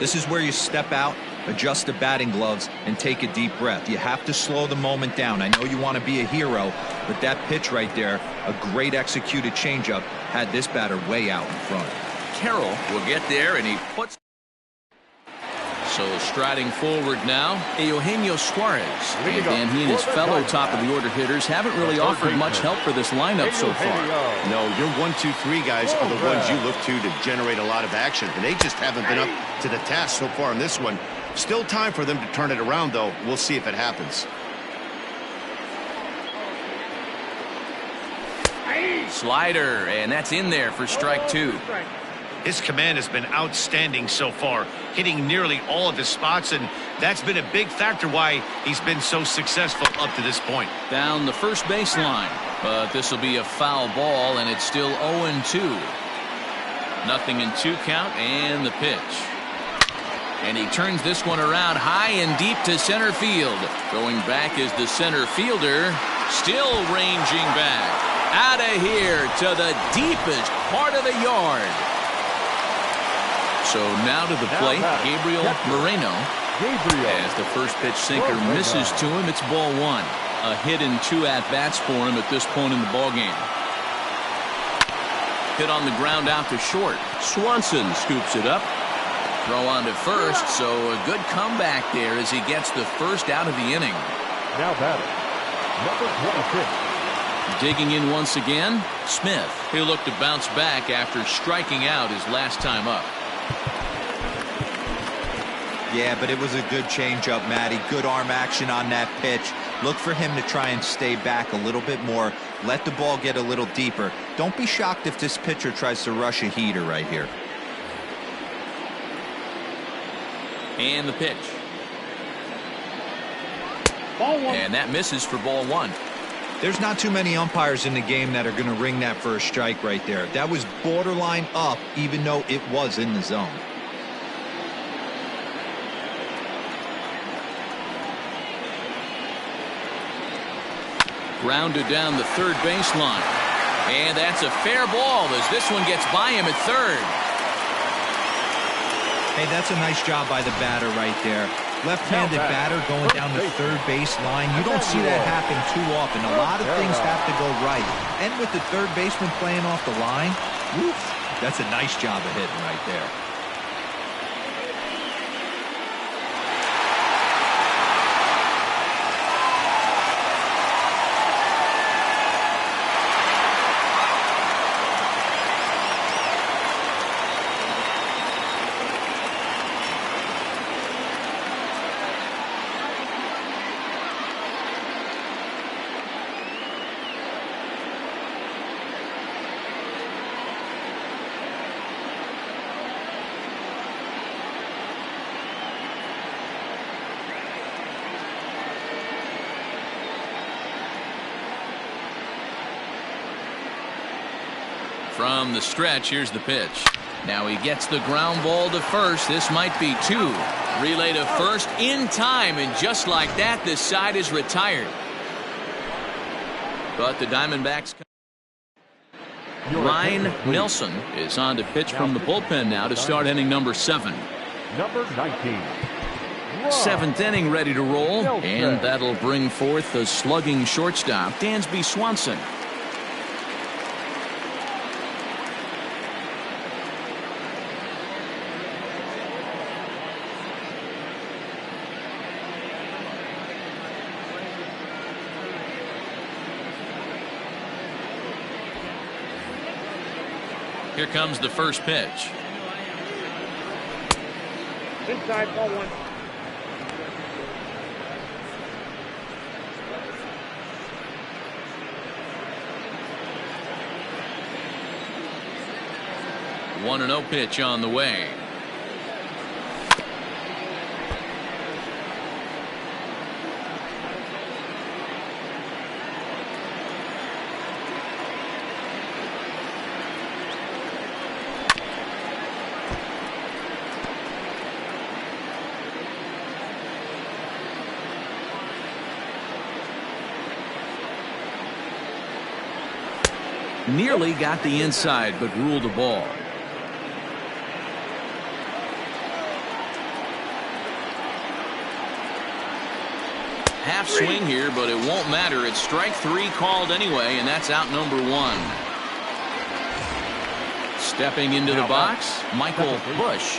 This is where you step out, adjust the batting gloves, and take a deep breath. You have to slow the moment down. I know you want to be a hero, but that pitch right there, a great executed changeup, had this batter way out in front. Carroll will get there, and he puts. So striding forward now, Eugenio Suarez. And he and his fellow top-of-the-order hitters haven't really offered much help for this lineup so far. No, your 1, 2, 3 guys are the ones you look to generate a lot of action, and they just haven't been up to the task so far in this one. Still time for them to turn it around, though. We'll see if it happens. Slider, and that's in there for strike 2. His command has been outstanding so far, hitting nearly all of his spots, and that's been a big factor why he's been so successful up to this point. Down the first baseline, but this will be a foul ball, and it's still 0-2. Nothing in 2 count, and the pitch. And he turns this one around high and deep to center field. Going back is the center fielder, still ranging back. Out of here to the deepest part of the yard. So now to the plate, Gabriel Moreno. As the first pitch sinker misses to him, it's ball 1. A hit in 2 at-bats for him at this point in the ballgame. Hit on the ground out to short. Swanson scoops it up. Throw on to first, so a good comeback there as he gets the first out of the inning. Now batting, number 26. Digging in once again, Smith. He'll look to bounce back after striking out his last time up. Yeah, but it was a good changeup, Matty. Good arm action on that pitch. Look for him to try and stay back a little bit more. Let the ball get a little deeper. Don't be shocked if this pitcher tries to rush a heater right here. And the pitch. Ball 1. And that misses for ball 1. There's not too many umpires in the game that are going to ring that for a strike right there. That was borderline up, even though it was in the zone. Grounded down the third baseline. And that's a fair ball as this one gets by him at third. Hey, that's a nice job by the batter right there. Left-handed batter going down the third base line. You don't see that happen too often. A lot of things have to go right. And with the third baseman playing off the line, woof, that's a nice job of hitting right there. From the stretch, here's the pitch. Now he gets the ground ball to first. This might be two. Relay to first in time, and just like that, this side is retired. But the Diamondbacks. Ryan Nelson is on to pitch from the bullpen now to start inning number 7. Number 19. Seventh inning ready to roll, and that'll bring forth the slugging shortstop, Dansby Swanson. Here comes the first pitch. Inside, ball 1. One and 0 pitch on the way. Nearly got the inside, but ruled a ball. Half swing here, but it won't matter. It's strike 3 called anyway, and that's out number 1. Stepping into the box, Michael Bush.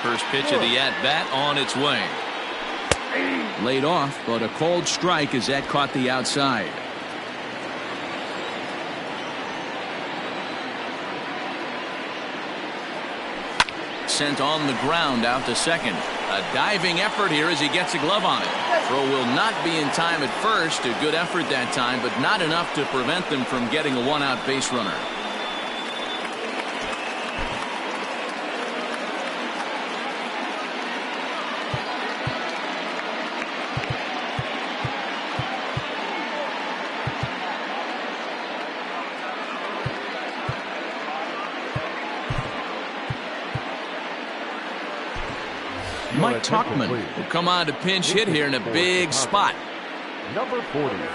First pitch of the at-bat on its way. Laid off, but a called strike as that caught the outside. Sent on the ground out to second. A diving effort here as he gets a glove on it. Throw will not be in time at first. A good effort that time, but not enough to prevent them from getting a one-out base runner. Mike Tuchman will come on to pinch hit here in a big spot. Number 40, Mike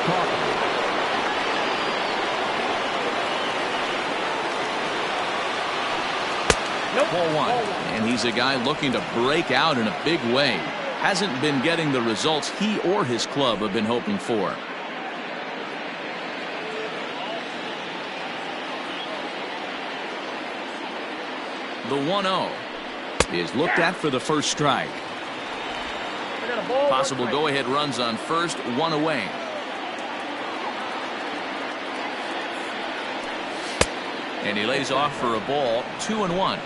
Tuchman. Ball 1. And he's a guy looking to break out in a big way. Hasn't been getting the results he or his club have been hoping for. The 1-0 is looked at for the first strike. Possible go-ahead runs on first, 1 away. And he lays off for a ball, 2-1.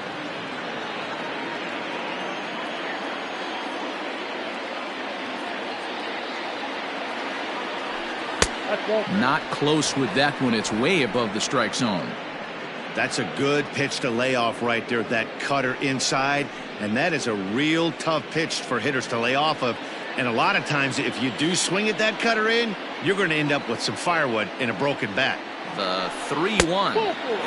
Not close with that one. It's way above the strike zone. That's a good pitch to lay off right there. That cutter inside, and that is a real tough pitch for hitters to lay off of. And a lot of times, if you do swing at that cutter in, you're going to end up with some firewood in a broken bat. The 3-1.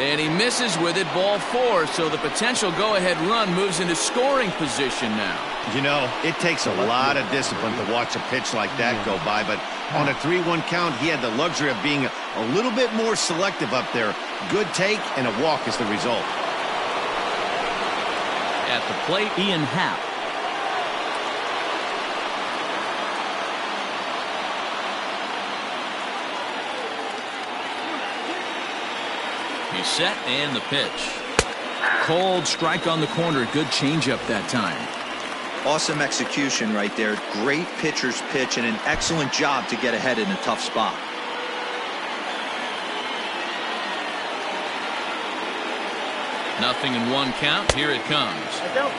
And he misses with it, ball 4. So the potential go-ahead run moves into scoring position now. You know, it takes a lot of discipline to watch a pitch like that go by. But on a 3-1 count, he had the luxury of being a little bit more selective up there. Good take and a walk is the result. At the plate, Ian Happ. He's set and the pitch. Cold strike on the corner. Good changeup that time. Awesome execution right there. Great pitcher's pitch and an excellent job to get ahead in a tough spot. Nothing in 1 count. Here it comes.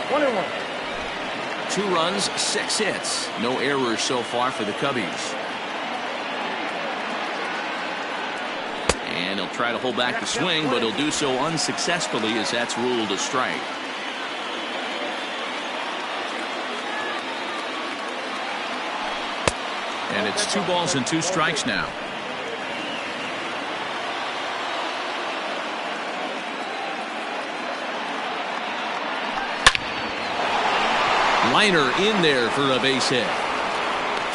1-1. 2 runs, 6 hits. No errors so far for the Cubbies. And he'll try to hold back the swing, but he'll do so unsuccessfully as that's ruled a strike. And it's 2 balls and 2 strikes now. Liner in there for a base hit.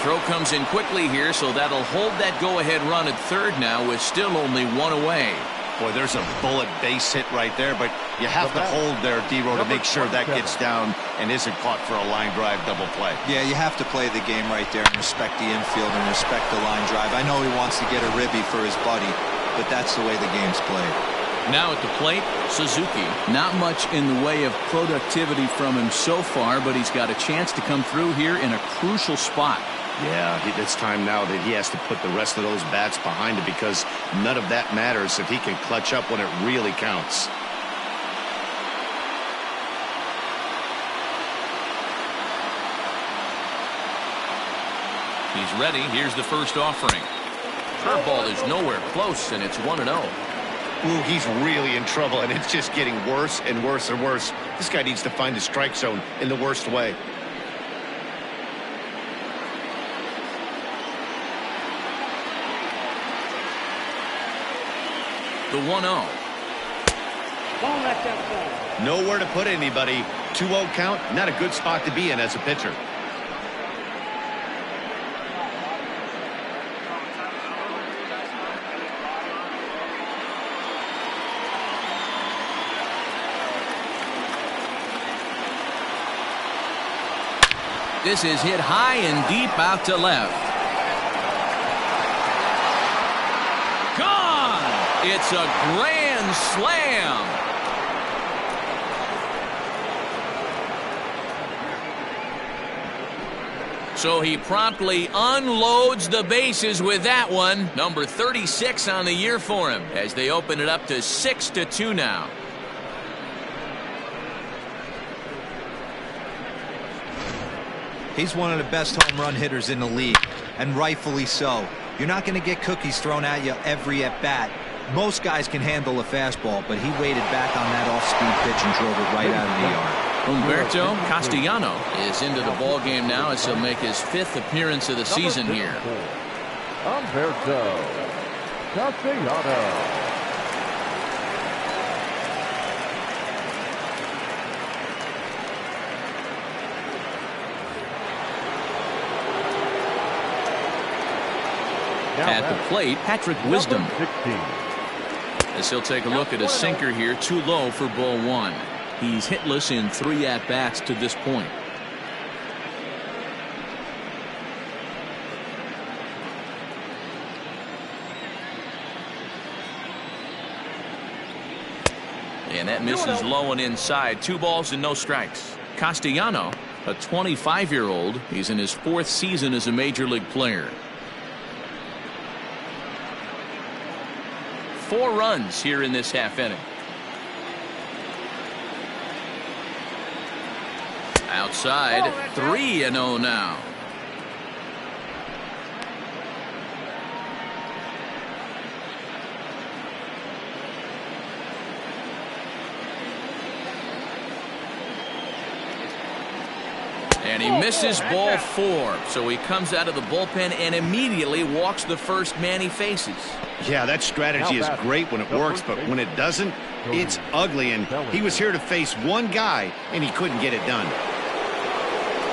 Throw comes in quickly here, so that'll hold that go-ahead run at third now with still only 1 away. Boy, there's a bullet base hit right there, but you have to hold there, D-Row, to make sure that gets down and isn't caught for a line drive double play. Yeah, you have to play the game right there and respect the infield and respect the line drive. I know he wants to get a ribby for his buddy, but that's the way the game's played. Now at the plate, Suzuki. Not much in the way of productivity from him so far, but he's got a chance to come through here in a crucial spot. Yeah, it's time now that he has to put the rest of those bats behind him because none of that matters if he can clutch up when it really counts. He's ready. Here's the first offering. Curveball is nowhere close, and it's 1-0. Ooh, he's really in trouble, and it's just getting worse and worse and worse. This guy needs to find the strike zone in the worst way. The 1-0. Don't let that fall. Nowhere to put anybody. 2-0 count, not a good spot to be in as a pitcher. This is hit high and deep out to left. Gone! It's a grand slam. So he promptly unloads the bases with that one. Number 36 on the year for him as they open it up to 6-2 now. He's one of the best home run hitters in the league, and rightfully so. You're not going to get cookies thrown at you every at-bat. Most guys can handle a fastball, but he waited back on that off-speed pitch and drove it right out of the yard. Humberto Castellano is into the ball game now as he'll make his 5th appearance of the season here. Humberto Castellano. At the plate, Patrick Wisdom. 16. As he'll take a look at a sinker here, too low for ball 1. He's hitless in 3 at-bats to this point. And that misses low and inside. 2 balls and no strikes. Castellano, a 25-year-old. He's in his 4th season as a major league player. 4 runs here in this half inning. Outside, 3-0 now. And And he misses ball 4. So he comes out of the bullpen and immediately walks the first man he faces. Yeah, that strategy is great when it works, but when it doesn't, it's ugly. And he was here to face one guy, and he couldn't get it done.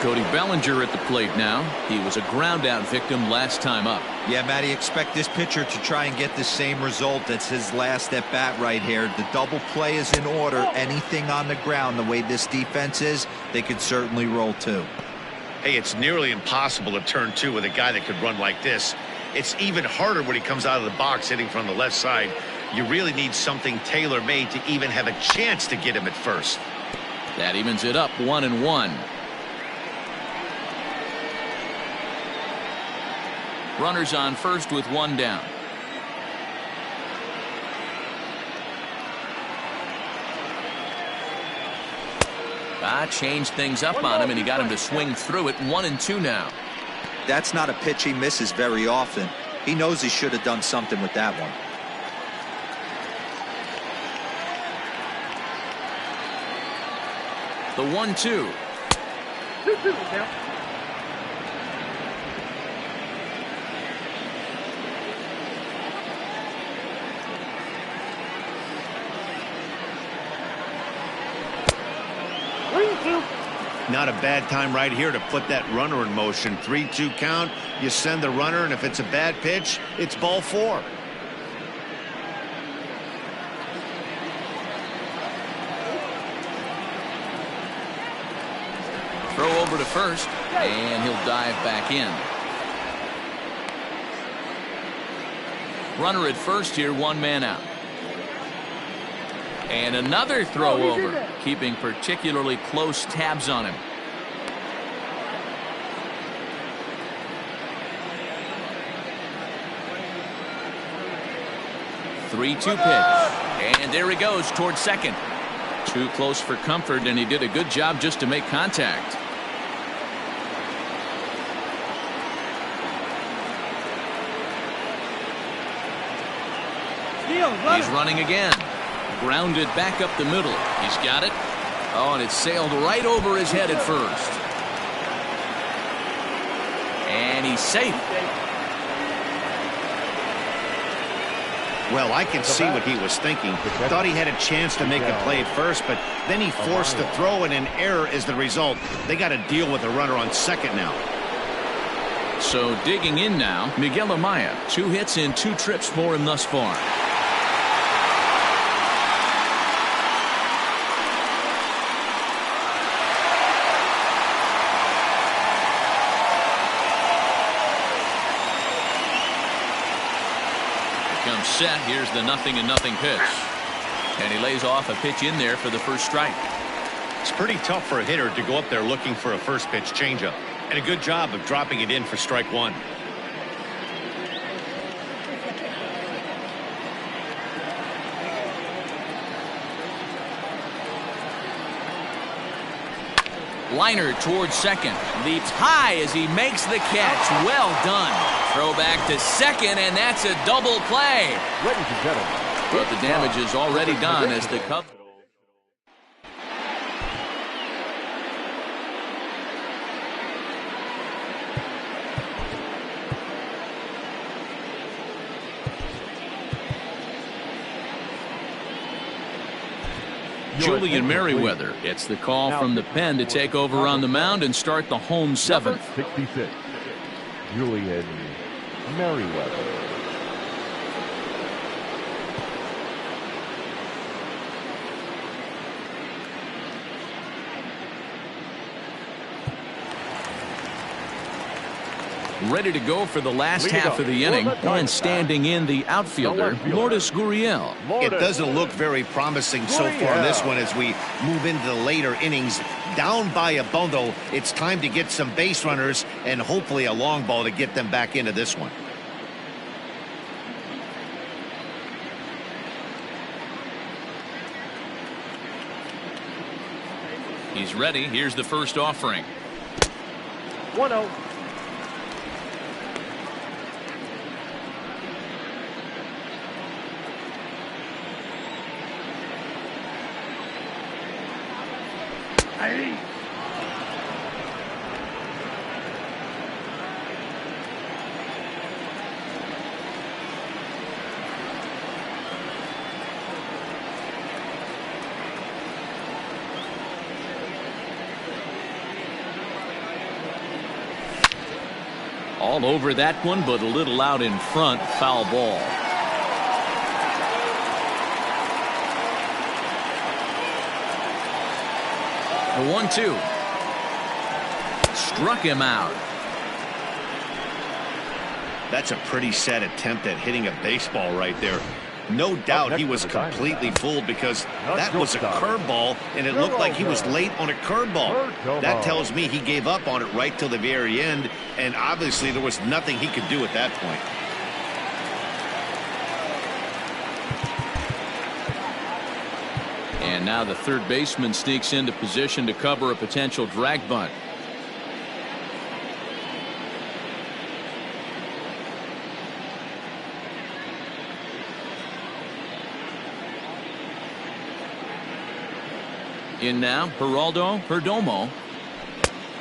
Cody Bellinger at the plate now. He was a ground-out victim last time up. Yeah, Matty, expect this pitcher to try and get the same result. That's his last at-bat right here. The double play is in order. Anything on the ground, the way this defense is, they could certainly roll too. Hey, it's nearly impossible to turn 2 with a guy that could run like this. It's even harder when he comes out of the box hitting from the left side. You really need something tailor-made to even have a chance to get him at first. That evens it up 1-1. Runners on first with 1 down. Changed things up on him, and he got him to swing through it. 1-2 now. That's not a pitch he misses very often. He knows he should have done something with that one. The 1-2. 2-2 now. Not a bad time right here to put that runner in motion. 3-2 count. You send the runner, and if it's a bad pitch, it's ball 4. Throw over to first, and he'll dive back in. Runner at first here, 1 man out. And another throw over, keeping particularly close tabs on him. Three-two pitch, and there he goes towards second. Too close for comfort, and he did a good job just to make contact. He's running again. Grounded back up the middle. He's got it. Oh, and it sailed right over his head at first. And he's safe. Well, I can see what he was thinking. Thought he had a chance to make a play at first, but then he forced the throw, and an error is the result. They got to deal with a runner on second now. So digging in now, Miguel Amaya. 2 hits and 2 trips for him thus far. Comes set. Here's the 0-0 pitch. And he lays off a pitch in there for the first strike. It's pretty tough for a hitter to go up there looking for a first pitch changeup. And a good job of dropping it in for strike 1. Liner towards second. Leaps high as he makes the catch. Well done. Throw back to second, and that's a double play. Ladies and gentlemen. But the damage is already done as the Cubs. Julian Merriweather gets the call from the pen to take over on the mound and start the home 7th. 66. Julian Merriweather. Ready to go for the last half of the inning, and standing in the outfielder, Lourdes Gurriel. It doesn't look very promising so far this one as we move into the later innings. Down by a bundle, it's time to get some base runners and hopefully a long ball to get them back into this one. He's ready. Here's the first offering. 1-0. All over that one, but a little out in front. Foul ball. The 1-2. Struck him out. That's a pretty sad attempt at hitting a baseball right there. No doubt he was completely fooled because that was a curveball, and it looked like he was late on a curveball. That tells me he gave up on it right till the very end, and obviously there was nothing he could do at that point. And now the third baseman sneaks into position to cover a potential drag bunt. In now, Geraldo Perdomo.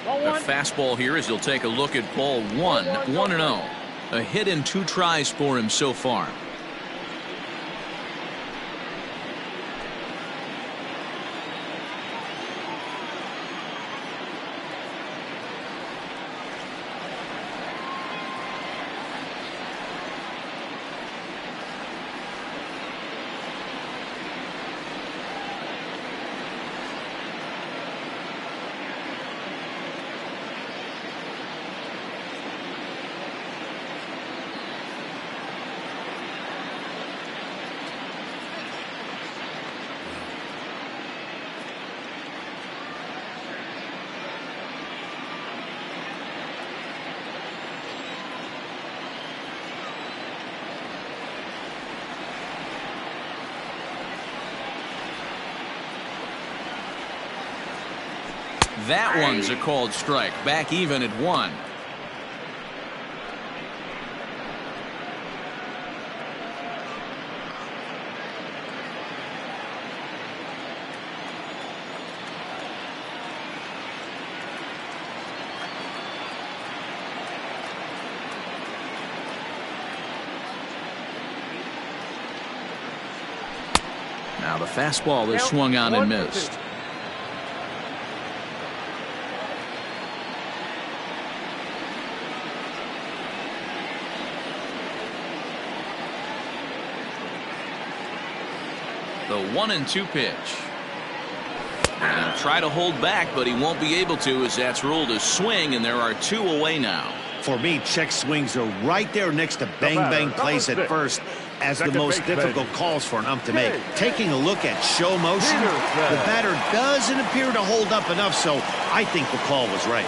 A fastball here as he'll take a look at ball one. 1-0. A hit in 2 tries for him so far. That one's a called strike. Back even at 1. Now the fastball is swung on and missed. The 1-2 pitch. And he'll try to hold back, but he won't be able to as that's ruled a swing, and there are 2 away now. For me, check swings are right there next to bang plays at first as the most difficult calls for an ump to make. Taking a look at show motion, the batter doesn't appear to hold up enough, so I think the call was right.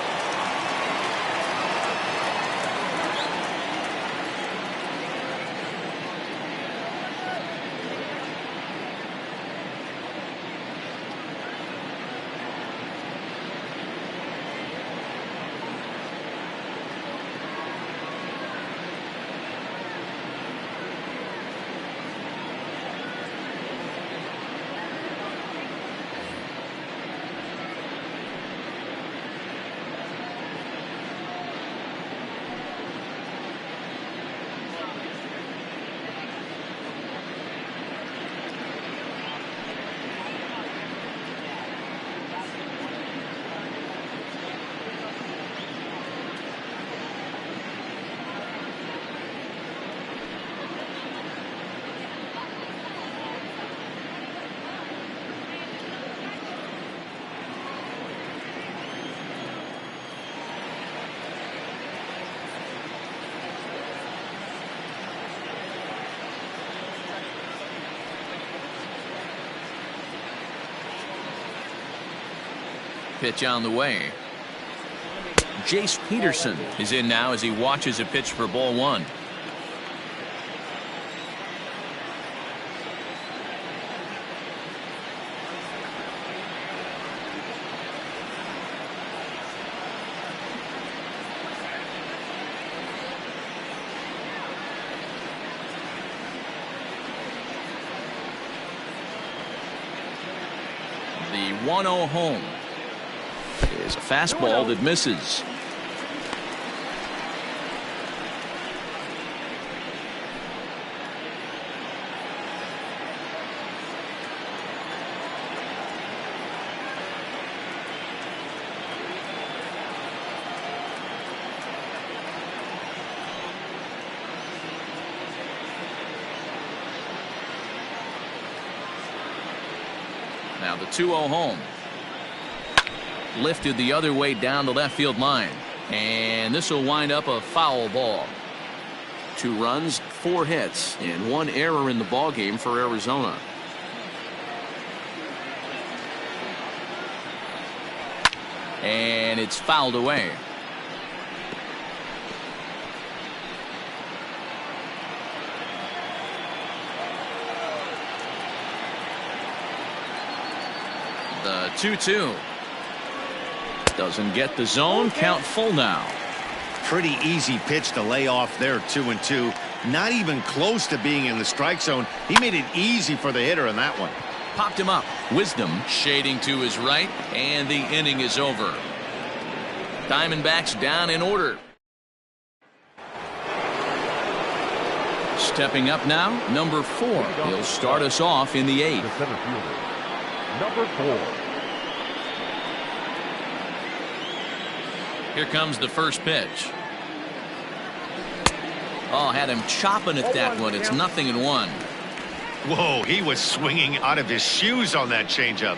Pitch on the way. Jace Peterson is in now as he watches a pitch for ball 1. The 1-0 home is a fastball that misses. Now the 2-0 home. Lifted the other way down the left field line. And this will wind up a foul ball. 2 runs, 4 hits, and 1 error in the ball game for Arizona. And it's fouled away. The 2-2. Doesn't get the zone. Count full now. Pretty easy pitch to lay off there, 2-2. Not even close to being in the strike zone. He made it easy for the hitter in that one. Popped him up. Wisdom shading to his right, and the inning is over. Diamondbacks down in order. Stepping up now, number 4. He'll start us off in the 8th. The center fielder, number 4. Here comes the first pitch. Oh, had him chopping at that one. It's 0-1. Whoa, he was swinging out of his shoes on that changeup.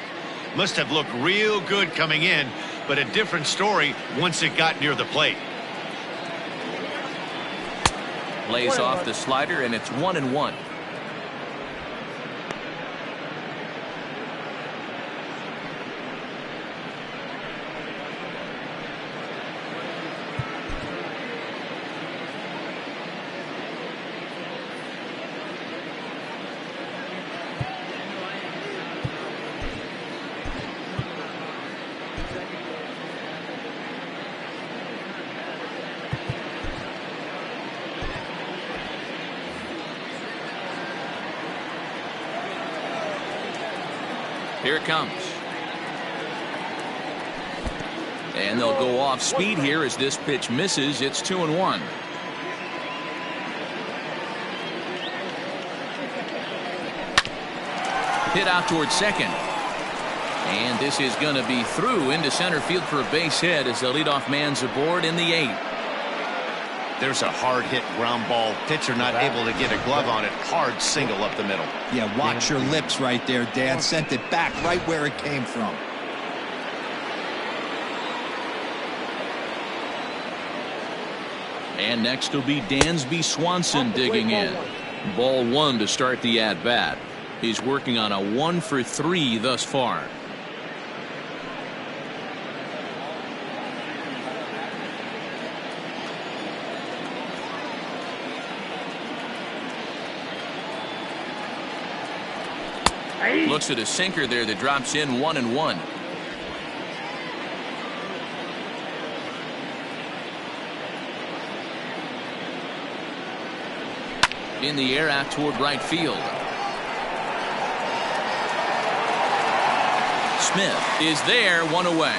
Must have looked real good coming in, but a different story once it got near the plate. Lays off the slider, and it's 1-1. Here it comes. And they'll go off speed here as this pitch misses. It's 2-1. Hit out towards second. And this is going to be through into center field for a base hit as the leadoff man's aboard in the 8th. There's a hard hit ground ball. Pitcher not able to get a glove on it. Hard single up the middle. Yeah, watch your lips right there, Dan. Sent it back right where it came from. And next will be Dansby Swanson digging in. Ball 1 to start the at-bat. He's working on a 1 for 3 thus far. Looks at a sinker there that drops in 1-1. In the air out toward right field. Smith is there, 1 away.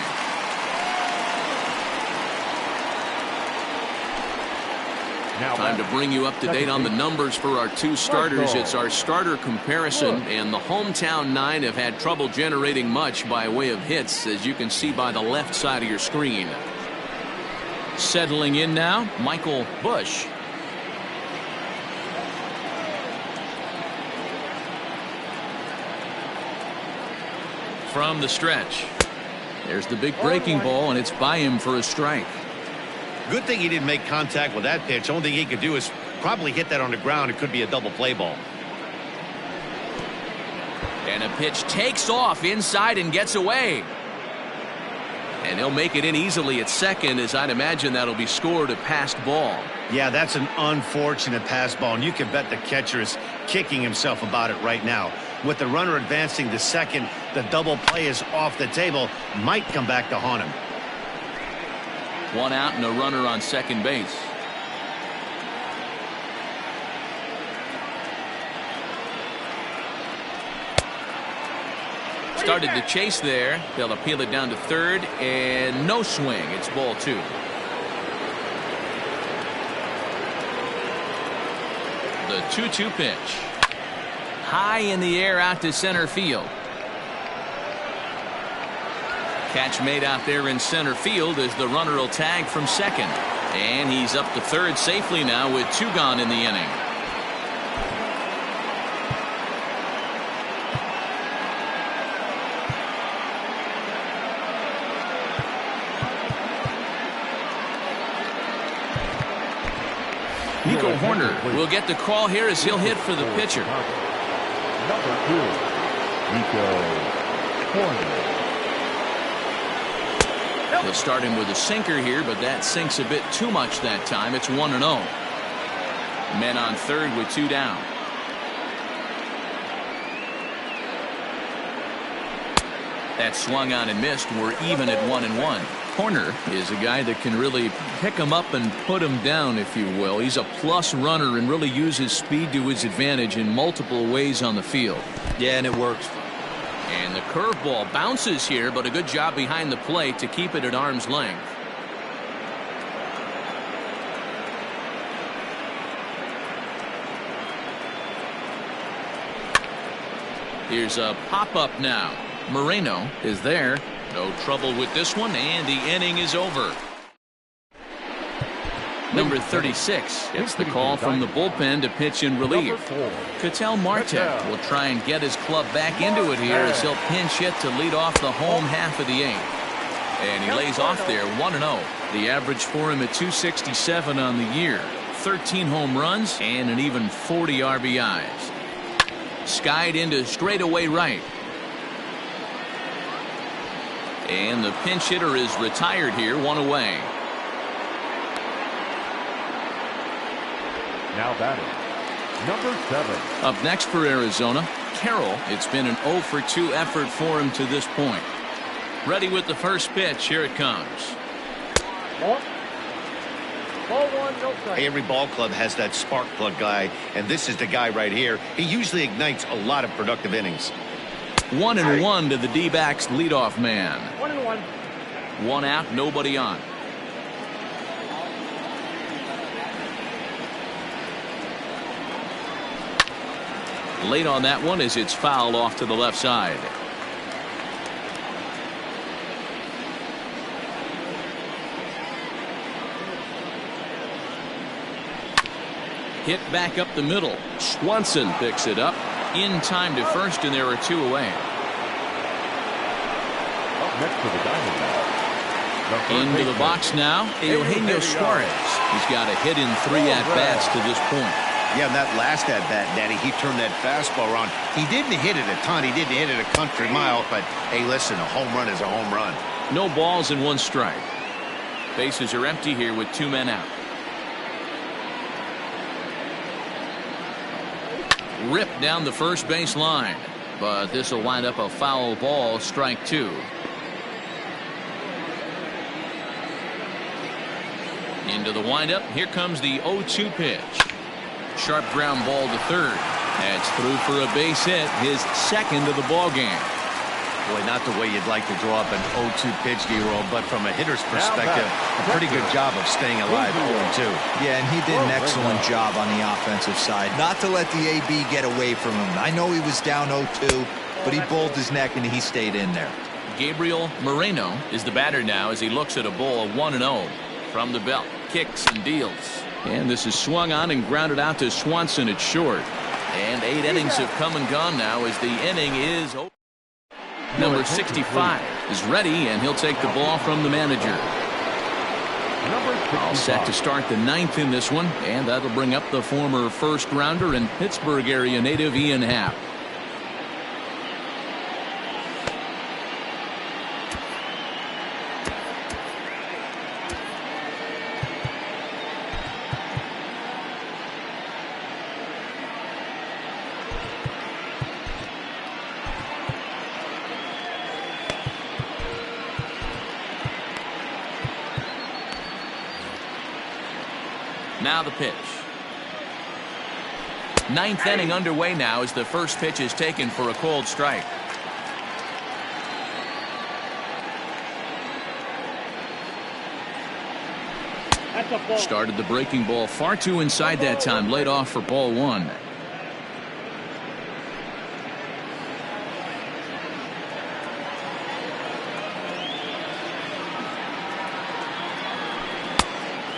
Time to bring you up to date on the numbers for our 2 starters. It's our starter comparison, and the hometown 9 have had trouble generating much by way of hits, as you can see by the left side of your screen. Settling in now, Michael Busch. From the stretch. There's the big breaking ball, and it's by him for a strike. Good thing he didn't make contact with that pitch. Only thing he could do is probably hit that on the ground. It could be a double play ball. And a pitch takes off inside and gets away. And he'll make it in easily at second, as I'd imagine that'll be scored a passed ball. Yeah, that's an unfortunate pass ball, and you can bet the catcher is kicking himself about it right now. With the runner advancing to second, the double play is off the table. Might come back to haunt him. 1 out and a runner on second base. Started to chase there. They'll appeal it down to third, and no swing. It's ball 2. The 2-2 pitch. High in the air out to center field. Catch made out there in center field as the runner will tag from second. And he's up to third safely now with 2 gone in the inning. Nico Horner will get the call here as he'll hit for the pitcher. Number 2, Nico Horner. They'll start him with a sinker here, but that sinks a bit too much that time. It's 1-0. Men on third with 2 down. That swung on and missed. We're even at 1-1. Horner is a guy that can really pick him up and put him down, if you will. He's a plus runner and really uses speed to his advantage in multiple ways on the field. Yeah, and it works. And the curveball bounces here, but a good job behind the plate to keep it at arm's length. Here's a pop-up now. Moreno is there. No trouble with this one, and the inning is over. Number 36 gets the call from the bullpen to pitch in relief. Ketel Marte will try and get his club back into it here as he'll pinch hit to lead off the home half of the 8th. And he lays off there 1-0. The average for him at 267 on the year. 13 home runs and an even 40 RBIs. Skied into straightaway right. And the pinch hitter is retired here, 1 away. Now batting, number 7. Up next for Arizona, Carroll. It's been an 0 for 2 effort for him to this point. Ready with the first pitch. Here it comes. Ball 1, no strike. Hey, every ball club has that spark plug guy, and this is the guy right here. He usually ignites a lot of productive innings. 1-1 to the D-backs leadoff man. 1-1. 1 out, nobody on. Late on that one as it's fouled off to the left side. Hit back up the middle. Swanson picks it up in time to first, and there are 2 away. Up next for the Diamondbacks. Into the box now, Eugenio Suarez. He's got a hit in 3 at-bats to this point. Yeah, and that last at-bat, Daddy, he turned that fastball around. He didn't hit it a ton. He didn't hit it a country mile, but, hey, listen, a home run is a home run. No balls and 1 strike. Bases are empty here with 2 men out. Ripped down the first base line, but this will wind up a foul ball, strike 2. Into the windup. Here comes the 0-2 pitch. Sharp ground ball to third. That's through for a base hit, his second of the ball game. Boy, not the way you'd like to draw up an 0-2 pitch, D-roll, but from a hitter's perspective, a pretty good job of staying alive 0-2. Yeah, and he did an excellent job on the offensive side. Not to let the AB get away from him. I know he was down 0-2, but he bowled his neck and he stayed in there. Gabriel Moreno is the batter now as he looks at a ball 1-0 from the belt. Kicks and deals. And this is swung on and grounded out to Swanson at short. And 8 innings have come and gone now as the inning is over. Number 65 is ready, and he'll take the ball from the manager. All set to start the 9th in this one, and that'll bring up the former first-rounder and Pittsburgh area native Ian Happ. Now the pitch. 9th inning underway now as the first pitch is taken for a cold strike. Started the breaking ball far too inside that time. Laid off for ball 1.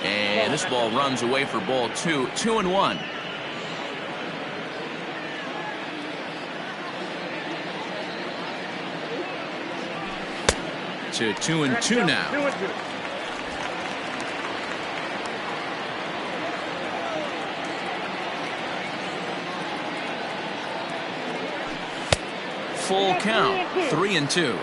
And this ball runs away for ball 2. 2-1. To 2-2 now. full count, 3-2.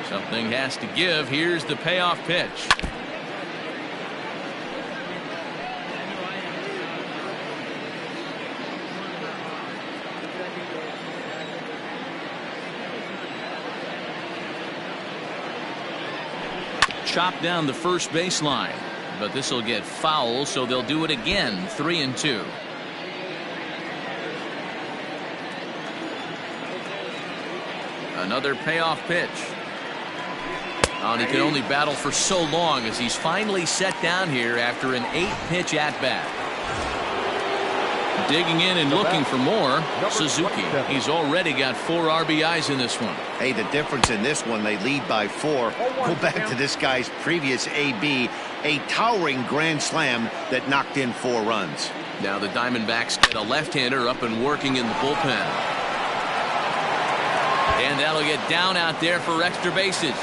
Something has to give. Here's the payoff pitch. Chopped down the first baseline, but this will get foul, so they'll do it again. 3-2. Another payoff pitch. And he could only battle for so long as he's finally set down here after an 8-pitch at-bat. Digging in and looking for more, Suzuki. He's already got 4 RBIs in this one. Hey, the difference in this one, they lead by 4. Go back to this guy's previous AB, a towering grand slam that knocked in 4 runs. Now the Diamondbacks get a left-hander up and working in the bullpen. And that'll get down out there for extra bases.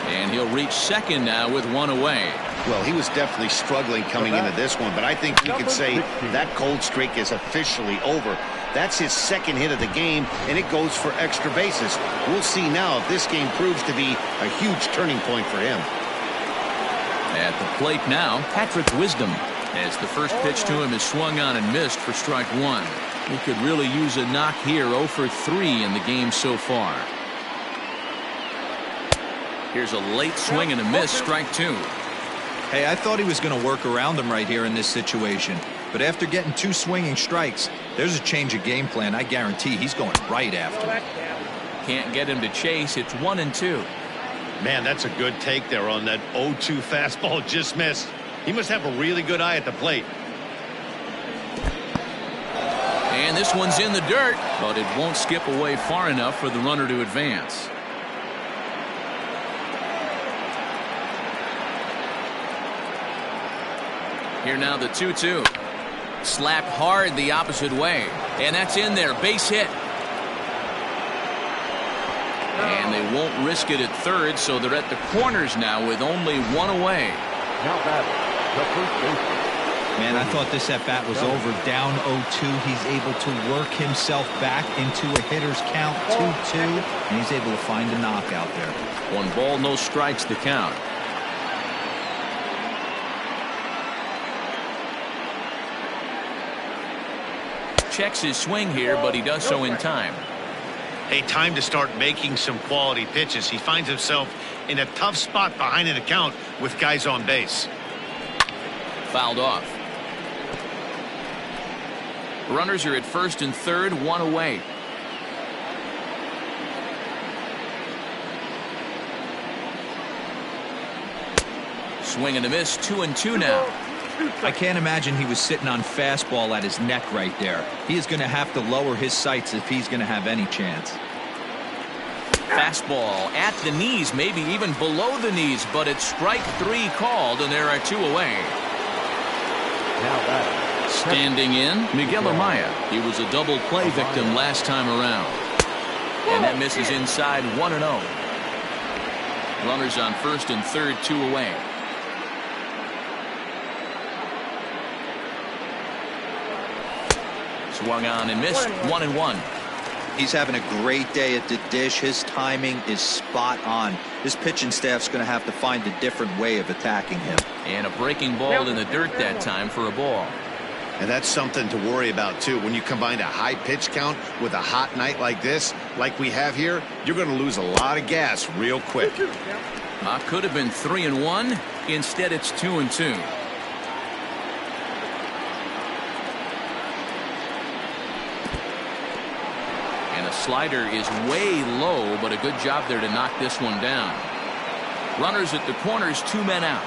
And he'll reach second now with 1 away. Well, he was definitely struggling coming into this one, but I think we could say that cold streak is officially over. That's his 2nd hit of the game, and it goes for extra bases. We'll see now if this game proves to be a huge turning point for him. At the plate now, Patrick Wisdom, as the first pitch to him is swung on and missed for strike 1. He could really use a knock here. 0 for 3 in the game so far. Here's a late swing and a miss, strike 2. Hey, I thought he was going to work around him right here in this situation. But after getting 2 swinging strikes, there's a change of game plan. I guarantee he's going right after him. Can't get him to chase. It's 1-2. Man, that's a good take there on that 0-2 fastball just missed. He must have a really good eye at the plate. And this one's in the dirt, but it won't skip away far enough for the runner to advance. Here now the 2-2. Slapped hard the opposite way. And that's in there. Base hit. And they won't risk it at third, so they're at the corners now with only 1 away. Now batting, the first baseman. Man, I thought this at-bat was over. Down 0-2. He's able to work himself back into a hitter's count, 2-2. And he's able to find a knockout there. 1 ball, no strikes the count. Checks his swing here, but he does so in time. Hey, time to start making some quality pitches. He finds himself in a tough spot behind an account with guys on base. Fouled off. Runners are at first and third, 1 away. Swing and a miss, 2-2 now. I can't imagine he was sitting on fastball at his neck right there. He is going to have to lower his sights if he's going to have any chance. Fastball at the knees, maybe even below the knees, but it's strike 3 called, and there are 2 away. Now batting. Standing in, Miguel Amaya. He was a double play victim last time around. And that misses inside, 1-0. Runners on first and third, 2 away. Swung on and missed, 1-1. He's having a great day at the dish. His timing is spot on. His pitching staff's going to have to find a different way of attacking him. And a breaking ball in the dirt that time for a ball. And that's something to worry about, too. When you combine a high pitch count with a hot night like this, like we have here, you're going to lose a lot of gas real quick. Could have been 3-1. Instead, it's 2-2. And a slider is way low, but a good job there to knock this one down. Runners at the corners, 2 men out.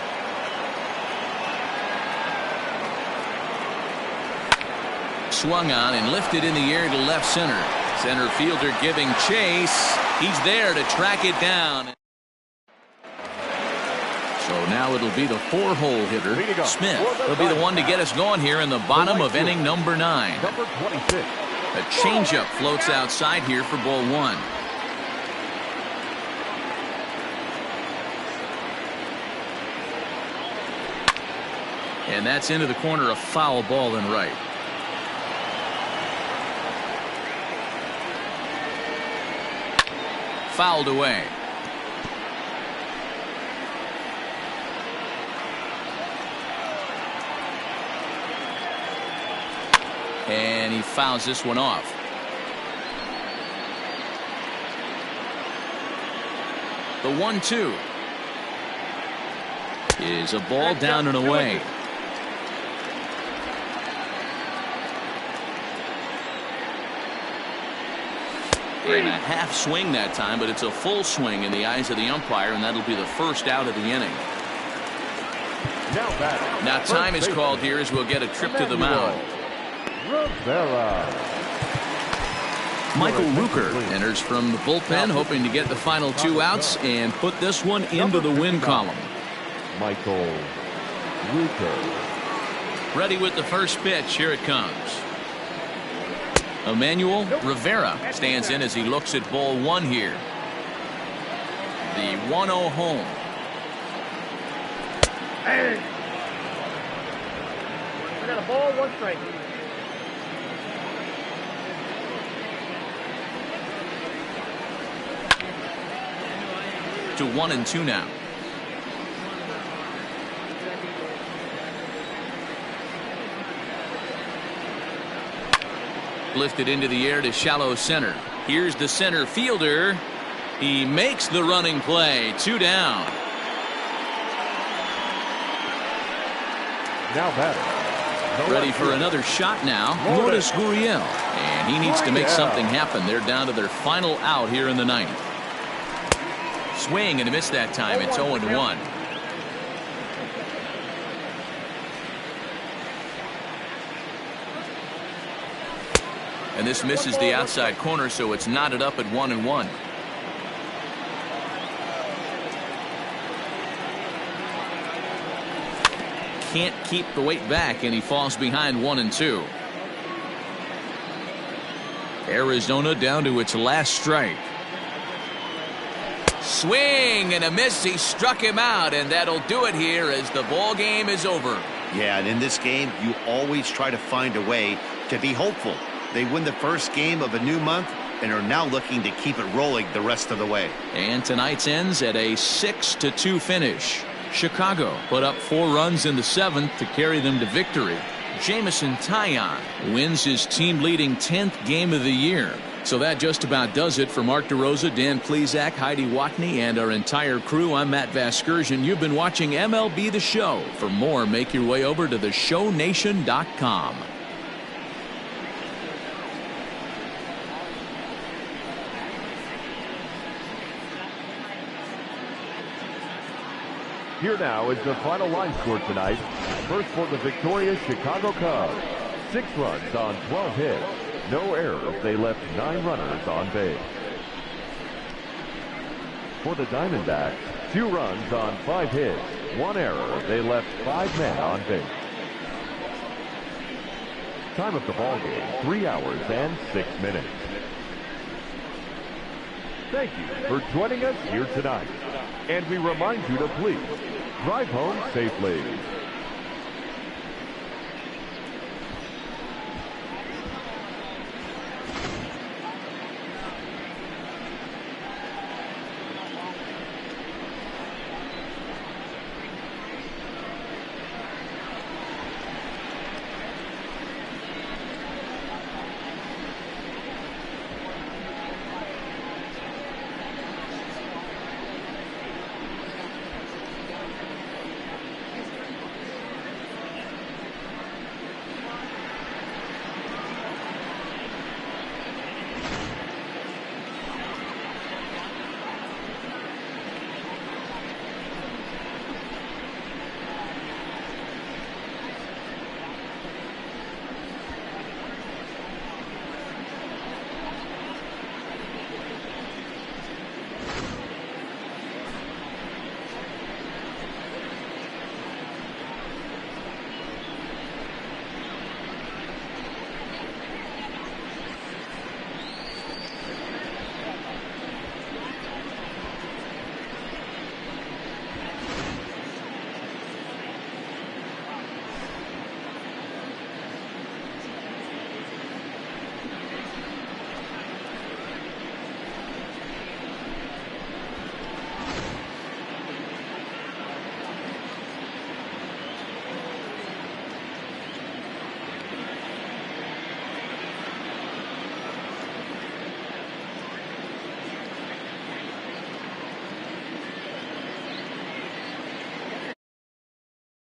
Swung on and lifted in the air to left center. Center fielder giving chase. He's there to track it down. So now it'll be the 4-hole hitter, Smith. He'll be the one to get us going here in the bottom of inning number 9. Number 26. A changeup floats outside here for ball 1. And that's into the corner, a foul ball in right. Fouled away. And he fouls this one off. The 1-2 is a ball down and away. And a half swing that time, but it's a full swing in the eyes of the umpire, and that'll be the first out of the inning. Now time is called here as we'll get a trip to the mound. Michael Rooker enters from the bullpen, hoping to get the final 2 outs and put this one into the win column. Michael Rooker. Ready with the first pitch. Here it comes. Emmanuel Rivera stands in as he looks at ball 1 here. The 1-0 home. Hey. I got a ball, 1 strike. To 1-2 now. Lifted into the air to shallow center. Here's the center fielder. He makes the running play. 2 down. Now batter. Ready for another shot now. Lourdes Gurriel. And he needs to make something happen. They're down to their final out here in the 9th. Swing and a miss that time. It's 0-1. And this misses the outside corner, so it's knotted up at 1-1. Can't keep the weight back, and he falls behind 1-2. Arizona down to its last strike. Swing and a miss. He struck him out, and that'll do it here as the ball game is over. Yeah, and in this game, you always try to find a way to be hopeful. They win the first game of a new month and are now looking to keep it rolling the rest of the way. And tonight's ends at a 6-2 finish. Chicago put up 4 runs in the 7th to carry them to victory. Jamison Taillon wins his team-leading 10th game of the year. So that just about does it for Mark DeRosa, Dan Plesac, Heidi Watney, and our entire crew. I'm Matt Vasgersian. You've been watching MLB The Show. For more, make your way over to theshownation.com. Here now is the final line score tonight. First for the victorious Chicago Cubs. 6 runs on 12 hits. No errors. They left 9 runners on base. For the Diamondbacks, 2 runs on 5 hits. 1 error. They left 5 men on base. Time of the ball game, 3 hours and 6 minutes. Thank you for joining us here tonight. And we remind you to please drive home safely.